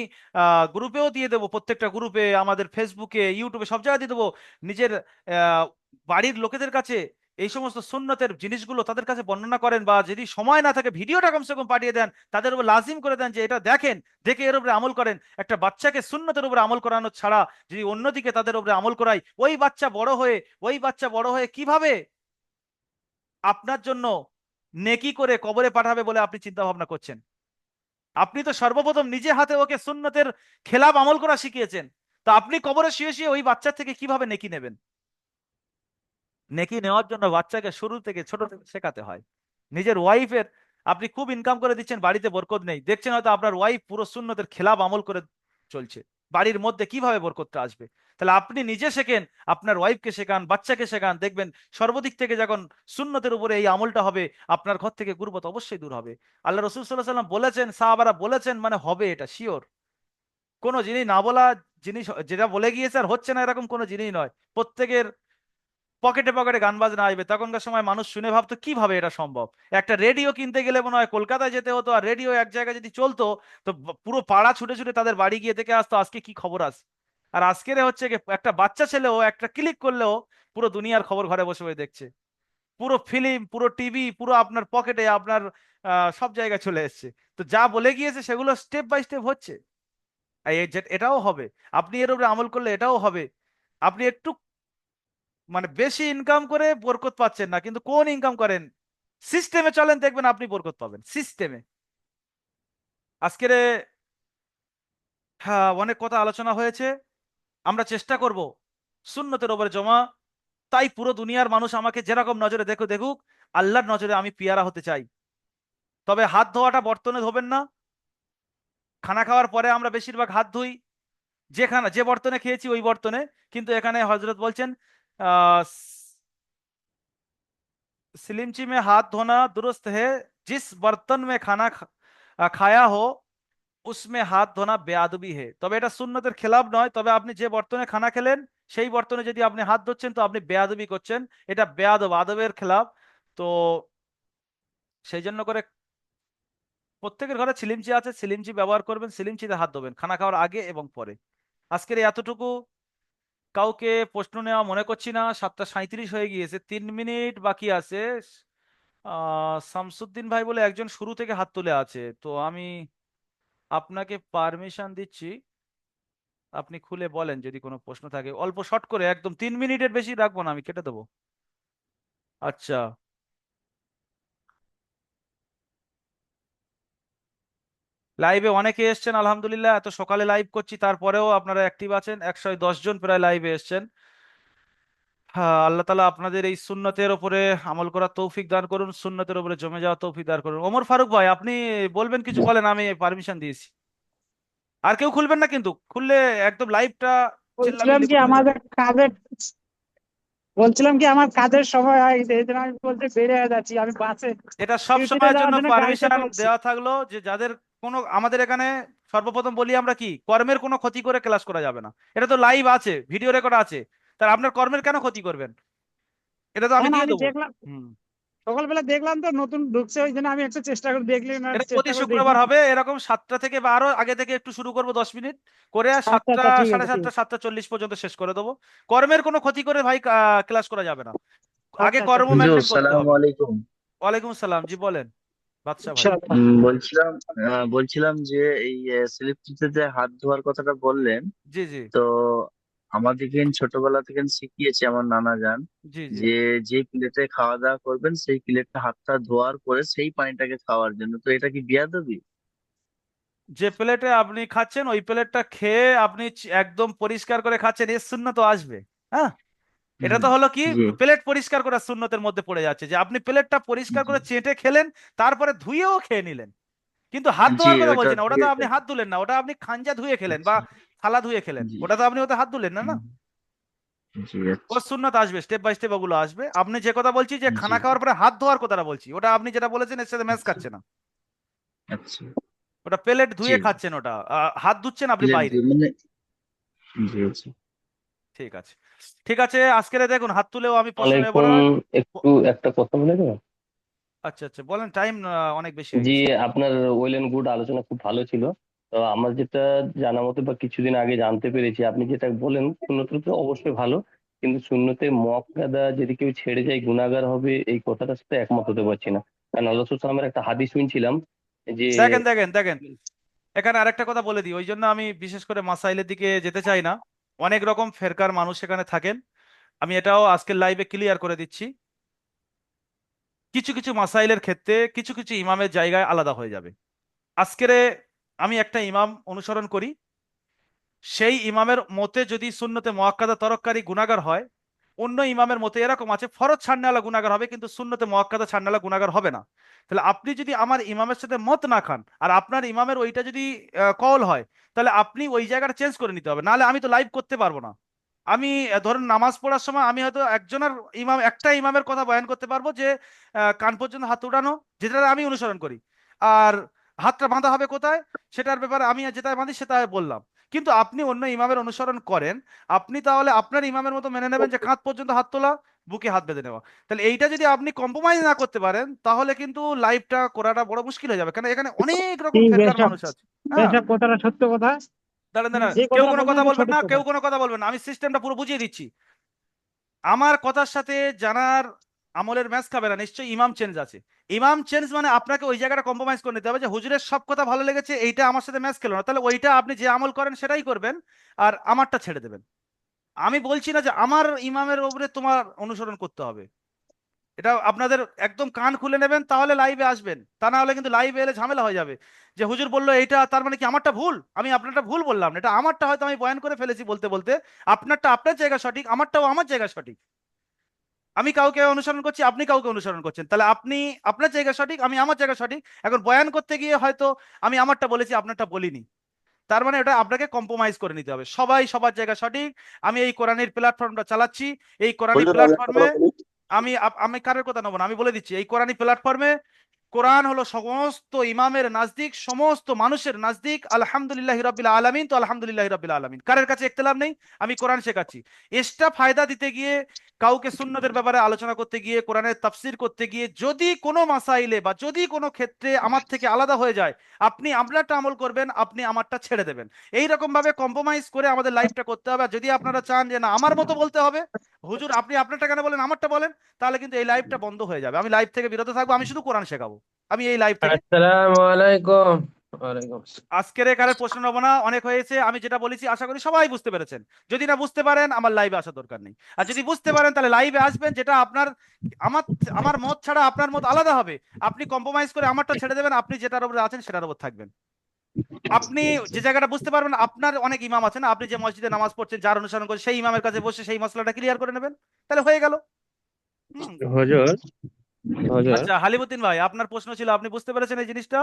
গ্রুপেও দিয়ে দেবো, প্রত্যেকটা গ্রুপে, আমাদের ফেসবুকে, ইউটিউবে, সব জায়গায় দিয়ে দেবো। নিজের আহ, বাড়ির লোকেদের কাছে এই সমস্ত সুন্নতের জিনিসগুলো তাদের কাছে বর্ণনা করেন, বা যদি সময় না থাকে ভিডিওটা কমসে কম পাঠিয়ে দেন, তাদের উপর লাজিম করে দেন যে এটা দেখেন, দেখে এর উপরে আমল করেন। একটা বাচ্চাকে সুন্নতের উপরে আমল করানো ছাড়া যদি অন্যদিকে তাদের উপরে আমল করাই, ওই বাচ্চা বড় হয়ে কিভাবে আপনার জন্য নেকি করে কবরে পাঠাবে বলে আপনি চিন্তা ভাবনা করছেন? আপনি তো সর্বপ্রথম নিজে হাতে ওকে সুন্নতের খেলাফ আমল করা শিখিয়েছেন। তা আপনি কবরে শুয়ে শুয়ে ওই বাচ্চা থেকে কিভাবে নেকি নেবেন? নেকি নেওয়ার জন্য বাচ্চাকে শুরু থেকে, ছোট থেকে শেখাতে হয়। নিজের ওয়াইফের আপনি খুব ইনকাম করে দিচ্ছেন, বাড়িতে বরকত নেই, দেখছেন হয়তো আপনার ওয়াইফ পুরো সুন্নতের খেলাফ আমল করে চলছে, বাড়ির মধ্যে কিভাবে বরকতটা আসবে? তাহলে আপনি নিজে শেখেন, আপনার ওয়াইফকে শেখান, বাচ্চাকে শেখান, দেখবেন সর্বদিক থেকে যখন সুন্নতের উপরে এই আমলটা হবে, আপনার ঘর থেকে গুরবত অবশ্যই দূর হবে। আল্লাহ রসুল সাল্লাহ সাল্লাম বলেছেন, সাহাবারা বলেছেন, মানে হবে, এটা শিওর। কোনো জিনিস না বলা জিনিস, যেটা বলে গিয়েছে আর হচ্ছে না, এরকম কোনো জিনিস নয়। প্রত্যেকের পকেটে পকেটে গান বাজনা আসবে। তখনকার সময় মানুষ শুনে ভাবতো কিভাবে এটা সম্ভব। একটা রেডিও কিনতে গেলে মনে হয় কলকাতায় যেতে হতো, আর রেডিও এক জায়গায় যদি চলতো তো পুরো পাড়া ছুটে ছুটে তাদের বাড়ি গিয়ে দেখে আসতো আজকে কি খবর আছে। আর আজকের হচ্ছে কি, একটা বাচ্চা ছেলেও একটা ক্লিক করলেও পুরো দুনিয়ার খবর ঘরে বসে বসে দেখছে। পুরো ফিল্ম, পুরো টিভি, পুরো আপনার পকেটে, আপনার সব জায়গায় চলে এসেছে। তো যা বলে গিয়েছে সেগুলো স্টেপ বাই স্টেপ হচ্ছে। আর এটাও হবে। আপনি এর উপরে আমল করলে এটাও হবে। আপনি একটু মানে বেশি ইনকাম করে বরকত পাচ্ছেন না, কিন্তু কোন ইনকাম করেন, সিস্টেমে চলেন, দেখবেন আপনি বরকত পাবেন সিস্টেমে। আজকের হ্যাঁ, অনেক কথা আলোচনা হয়েছে। আমরা চেষ্টা করব সুন্নতের উপরে জমা। তাই পুরো দুনিয়ার মানুষ আমাকে যেরকম নজরে দেখুক, আল্লাহর নজরে আমি পিয়ারা হতে চাই। তবে হাত ধোয়াটা বর্তনে ধোবেন না। খানা খাওয়ার পরে আমরা বেশিরভাগ হাত ধুই, যে বর্তনে খেয়েছি ওই বর্তনে। কিন্তু এখানে হজরত বলছেন আহ सिलिमची में हाथ धोना दुरुस्त है, जिस बर्तन में খায়া হো উসমে হাত ধোনা বেয়াদবি হে। তবে এটা সুন্নতের খেলাফ নয়, তবে আপনি যে বর্তনে খানা খেলেন সেই বর্তনে যদি আপনি হাত ধুচ্ছেন তো আপনি বেয়াদবি করছেন। এটা বেয়াদব, আদবের খেলাফ। তো সেই জন্য করে প্রত্যেকের ঘরে সিলিমচি আছে, সিলিমচি ব্যবহার করবেন, সিলিমচিতে হাত ধোবেন খানা খাওয়ার আগে এবং পরে। আজকের এই এতটুকু। কাউকে প্রশ্ন নেওয়া মনে করছি না, 7টা 37 হয়ে গিয়েছে, 3 মিনিট বাকি আছে। শামসুদ্দিন ভাই বলে একজন শুরু থেকে হাত তুলে আছে, তো আমি আপনাকে পারমিশন দিচ্ছি, আপনি খুলে বলেন যদি কোনো প্রশ্ন থাকে, অল্প শর্ট করে, একদম 3 মিনিটের বেশি রাখবো না, আমি কেটে দেবো। আচ্ছা। লাইভে অনেকে এসছেন আলহামদুলিল্লাহ, এত সকালে লাইভ করছি তারপরেও আপনারা অ্যাক্টিভ আছেন, 110 জন প্রায় লাইভে এসছেন। হ্যাঁ, আল্লাহ তালা আপনাদের এই সুন্নতের উপরে আমল করার তৌফিক দান করুন, সুন্নতের উপরে জমে যাওয়া তৌফিক দান করুন। ওমর ফারুক ভাই, আপনি বলবেন কিছু, বলেন, আমি পারমিশন দিয়েছি। আর কেউ খুলবেন না কিন্তু, খুললে একদম লাইভটা বলছিলাম চিল্লামিল্লি কি করে হয়ে যাবে। আমাদের কাজের বলছিলাম কি আমার কাজের সময় হয় এই জন্য আমি বলতে বেরিয়ে যাচ্ছি, আমি বাসে এটা সব ডিউটিতে সময়ের জন্য যাওয়ার জন্য গাড়িতে পারমিশন বসছি। দেওয়া থাকলো, যে যাদের কোনো, আমাদের এখানে সর্বপ্রথম বলি আমরা কি, কর্মের কোনো ক্ষতি করে ক্লাস করা যাবে না। এটা তো লাইভ আছে, ভিডিও রেকর্ড আছে, তার আপনার কর্মের কেন ক্ষতি করবেন? এটা তো না আমি না, দিয়ে আমি দেবো। দেখলাম হুম। সকালবেলা, দেখলাম তো নতুন ঢুকছে, ওই জন্য আমি একটু চেষ্টা করে দেখলি না, এটা প্রতি চেষ্টা করে দেখি। শুক্রবার হবে এরকম 7টা থেকে, বা আরো আগে থেকে একটু শুরু করবো, 10 মিনিট করে, আর আচ্ছা 7টা আচ্ছা, ঠিক সাড়ে আছে, ঠিক সাতটা আছে। 7টা 40 পর্যন্ত শেষ করে দেবো। কর্মের কোনো ক্ষতি করে ভাই ক্লাস করা যাবে না, আগে আচ্ছা আচ্ছা, কর্ম ঠিক আছে। হুজুর মেনটেন করতে সালাম হবে। আলাইকুম। ওয়ালাইকুম আসসালাম, জি বলেন বাদশা ভাই। ইনশাআল্লাহ। বলছিলাম যে এই স্লিপটিতে যে হাত ধোয়ার কথাটা বললেন, জি জি তো আমাদেরকে ছোটবেলা থেকে শিখিয়েছে আমার নানা যান জি জি। যে যে প্লেটে খাওয়া দাওয়া করবেন সেই প্লেটটা হাতটা ধোয়ার পরে সেই পানিটাকে খাওয়ার জন্য। তো এটা কি বিয়াদবি? যে প্লেটে আপনি খাচ্ছেন ওই প্লেটটা খেয়ে আপনি একদম পরিষ্কার করে খাচ্ছেন, এর সুন্নত তো আসবে। হ্যাঁ, এটা হুম। তো হলো কি, জি প্লেট পরিষ্কার করার সুন্নতের মধ্যে পড়ে যাচ্ছে, যে আপনি প্লেটটা পরিষ্কার জি করে চেটে খেলেন, তারপরে ধুয়েও খেয়ে নিলেন। কিন্তু হাত জি, ধোয়ার কথা ওটা বলছি না, ওটা তো ধুয়ে আপনি খেতে। হাত ধুলেন না, ওটা আপনি খাঞ্জা ধুয়ে খেলেন বা আচ্ছা। থালা ধুয়ে খেলেন, জি। ওটা তো আপনি ওতে হাত ধুলেন না, না। হুম, জি ও আচ্ছা। সুন্নাত আসবে, স্টেপ বাই স্টেপ ওগুলো আসবে। আপনি যে কথা বলছি যে জি খানা খাওয়ার পরে হাত ধোয়ার কথাটা বলছি, ওটা আপনি যেটা বলেছেন এর সাথে ম্যাচ আচ্ছা খাচ্ছে না। আচ্ছা। ওটা প্লেট জি, ধুয়ে খাচ্ছেন, ওটা হাত ধুচ্ছেন আপনি প্লেট বাইরে। ধুয়ে মানে, জি আচ্ছা। ঠিক আছে, ঠিক আছে। আজকের দেখুন হাত তুলেও আমি প্রশ্ন নেব ওয়ালাইকুম। না। একটু একটা কথা বলে দেবো? আচ্ছা আচ্ছা, বলেন, টাইম অনেক বেশি হয়ে জি, গেছে। আপনার ওয়েল এন্ড গুড আলোচনা খুব ভালো ছিল। তো আমার যেটা জানা মতে বা কিছুদিন আগে জানতে পেরেছি, আপনি যেটা বলেন সুন্নতের তো অবশ্যই ভালো, কিন্তু সুন্নতে মুআক্কাদা যদি কেউ ছেড়ে যায় গুনাহগার হবে, এই কথাটার সাথে একমত হতে পারছি না। কারণ আল্লাহ রাসূল সাল্লাল্লাহু আলাইহি ওয়াসাল্লামের একটা হাদিস শুনছিলাম যে দেখেন দেখেন দেখেন, এখানে আরেকটা কথা বলে দিই, ওই জন্য আমি বিশেষ করে মাসাইলের দিকে যেতে চাই না। অনেক রকম ফেরকার মানুষ এখানে থাকেন, আমি এটাও আজকের লাইভে ক্লিয়ার করে দিচ্ছি। কিছু কিছু মাসাইলের ক্ষেত্রে কিছু কিছু ইমামের জায়গায় আলাদা হয়ে যাবে। আজকের আমি একটা ইমাম অনুসরণ করি, সেই ইমামের মতে যদি সুন্নতে মুআক্কাদা তরককারী গুনাহগার হয়, অন্য ইমামের মতে এরকম আছে, ফরজ ছাড়নেওয়ালা গুনাহগার হবে কিন্তু সুন্নতে মুআক্কাদা ছাড়নেওয়ালা গুনাহগার হবে না। তাহলে আপনি যদি আমার ইমামের সাথে মত না খান আর আপনার ইমামের ওইটা যদি কল হয়, তাহলে আপনি ওই জায়গাটা চেঞ্জ করে নিতে হবে, নাহলে আমি তো লাইভ করতে পারবো না। আমি ধরুন নামাজ পড়ার সময় আমি হয়তো একজনের ইমাম, একটা ইমামের কথা বয়ান করতে পারবো যে কান পর্যন্ত হাত উঠানো, যেটা আমি অনুসরণ করি, আর হাতটা বাঁধা হবে কোথায় সেটার ব্যাপারে আমি যেটা বাঁধি সেটা বললাম। কিন্তু আপনি অন্য ইমামের অনুসরণ করেন, আপনি তাহলে আপনার ইমামের মতো মেনে নেবেন যে কাঁধ পর্যন্ত হাত তোলা, বুকে হাত বেঁধে নেওয়া। তাহলে এইটা যদি আপনি কম্প্রোমাইজ না করতে পারেন তাহলে কিন্তু লাইভটা করাটা বড় মুশকিল হয়ে যাবে, কারণ এখানে অনেক রকম ঠিক ফেরকার এসব মানুষ আছে। হ্যাঁ, এসব কথাটা সত্য কথা। দাঁড়ান দাঁড়ান, যে কেউ কথাটা কোনো বলবেন কথা এটা বলবেন সঠিক না, কথা। কেউ কোনো কথা বলবেন না, আমি সিস্টেমটা পুরো বুঝিয়ে দিচ্ছি। আমার কথার সাথে জানার আমলের ম্যাচ খাবে না, নিশ্চয়ই ইমাম চেঞ্জ আছে। ইমাম চেঞ্জ মানে আপনাকে ওই জায়গাটা কম্প্রোমাইজ করে নিতে হবে যে হুজুরের সব কথা ভালো লেগেছে, এইটা আমার সাথে ম্যাচ খেলো না, তাহলে ওইটা আপনি যে আমল করেন সেটাই করবেন আর আমারটা ছেড়ে দেবেন। আমি বলছি না যে আমার ইমামের উপরে তোমার অনুসরণ করতে হবে, এটা আপনাদের একদম কান খুলে নেবেন তাহলে লাইভে আসবেন, তা না হলে কিন্তু লাইভে এলে ঝামেলা হয়ে যাবে যে হুজুর বললো এইটা, তার মানে কি আমারটা ভুল, আমি আপনারটা ভুল বললাম না, এটা আমারটা হয়তো আমি বয়ান করে ফেলেছি বলতে বলতে, আপনারটা আপনার জায়গা সঠিক, আমারটাও আমার জায়গা সঠিক। আমি কাউকে অনুসরণ করছি, আপনি কাউকে অনুসরণ করছেন, তাহলে আপনি আপনার জায়গা সঠিক, আমি আমার জায়গা সঠিক। এখন বয়ান করতে গিয়ে হয়তো আমি আমারটা বলেছি আপনারটা বলিনি, তার মানে এটা আপনাকে কম্প্রোমাইজ করে নিতে হবে। সবাই সবার জায়গা সঠিক। আমি এই কোরআনের প্ল্যাটফর্মটা চালাচ্ছি, এই কোরআনী প্ল্যাটফর্মে আমি কারোর কথা নেবো না, আমি বলে দিচ্ছি এই কোরআনী প্ল্যাটফর্মে কোরআন হলো সমস্ত ইমামের নাজদিক, সমস্ত মানুষের নাজদিক আলহামদুলিল্লাহ রাব্বিল আলামিন। তো আলহামদুলিল্লাহ রাব্বিল আলামিন, কারের কাছে ইখতিলাফ নেই। আমি কোরআন শেখাচ্ছি, এক্সট্রা ফায়দা দিতে গিয়ে, কাউকে সুন্নতের ব্যাপারে আলোচনা করতে গিয়ে, কোরআনের তাফসির করতে গিয়ে যদি কোনো মাসাইলে বা যদি কোনো ক্ষেত্রে আমার থেকে আলাদা হয়ে যায়, আপনি আপনারটা আমল করবেন, আপনি আমারটা ছেড়ে দেবেন। এই রকম ভাবে কম্প্রোমাইজ করে আমাদের লাইফটা করতে হবে। আর যদি আপনারা চান যে না আমার মতো বলতে হবে, হুজুর আপনি আপনারটা কেন বলেন, আমারটা বলেন, তাহলে কিন্তু এই লাইভটা বন্ধ হয়ে যাবে। আমি লাইভ থেকে বিরত থাকবো, আমি শুধু কোরআন শেখাবো। আমি এই লাইভ থেকে আসসালামু আলাইকুম। ওয়ালাইকুম আসসালাম। আজকের এখানে প্রশ্ন নেব না, অনেক হয়েছে। আমি যেটা বলেছি আশা করি সবাই বুঝতে পেরেছেন। যদি না বুঝতে পারেন আমার লাইভে আসার দরকার নেই, আর যদি বুঝতে পারেন তাহলে লাইভে আসবেন, যেটা আপনার আমার আমার মত ছাড়া আপনার মত আলাদা হবে। আপনি কম্প্রোমাইজ করে আমারটা ছেড়ে দেবেন, আপনি যেটার উপরে আছেন সেটার উপর থাকবেন। আপনি যে জায়গাটা বুঝতে পারবেন, আপনার অনেক ইমাম আছে না, আপনি যে মসজিদে নামাজ পড়ছেন যার অনুসরণ করে সেই ইমামের কাছে বসে সেই মশলাটা ক্লিয়ার করে নেবেন, তাহলে হয়ে গেল। হুম। হুজুর হুজুর আচ্ছা হালিমুদ্দিন ভাই, আপনার প্রশ্ন ছিল, আপনি বুঝতে পেরেছেন এই জিনিসটা?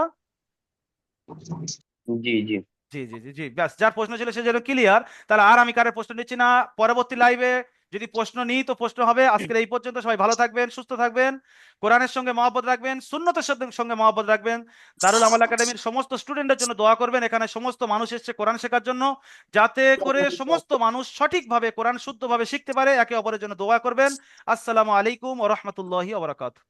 জি জি। জি জি জি জি, ব্যাস, যার প্রশ্ন ছিল সে যেন ক্লিয়ার। তাহলে আর আমি কারের প্রশ্ন নিচ্ছি না, পরবর্তী লাইভে যদি প্রশ্ন নিই তো প্রশ্ন হবে। আজকের এই পর্যন্ত, সবাই ভালো থাকবেন, সুস্থ থাকবেন, কোরআনের সঙ্গে মহব্বত রাখবেন, সুন্নতের সঙ্গে মহব্বত রাখবেন। দারুল আমাল একাডেমির সমস্ত স্টুডেন্টের জন্য দোয়া করবেন। এখানে সমস্ত মানুষ এসেছে কোরআন শেখার জন্য, যাতে করে সমস্ত মানুষ সঠিকভাবে কোরআন শুদ্ধভাবে শিখতে পারে। একে অপরের জন্য দোয়া করবেন। আসসালামু আলাইকুম ওয়া রাহমাতুল্লাহি ওয়া বারাকাতুহু।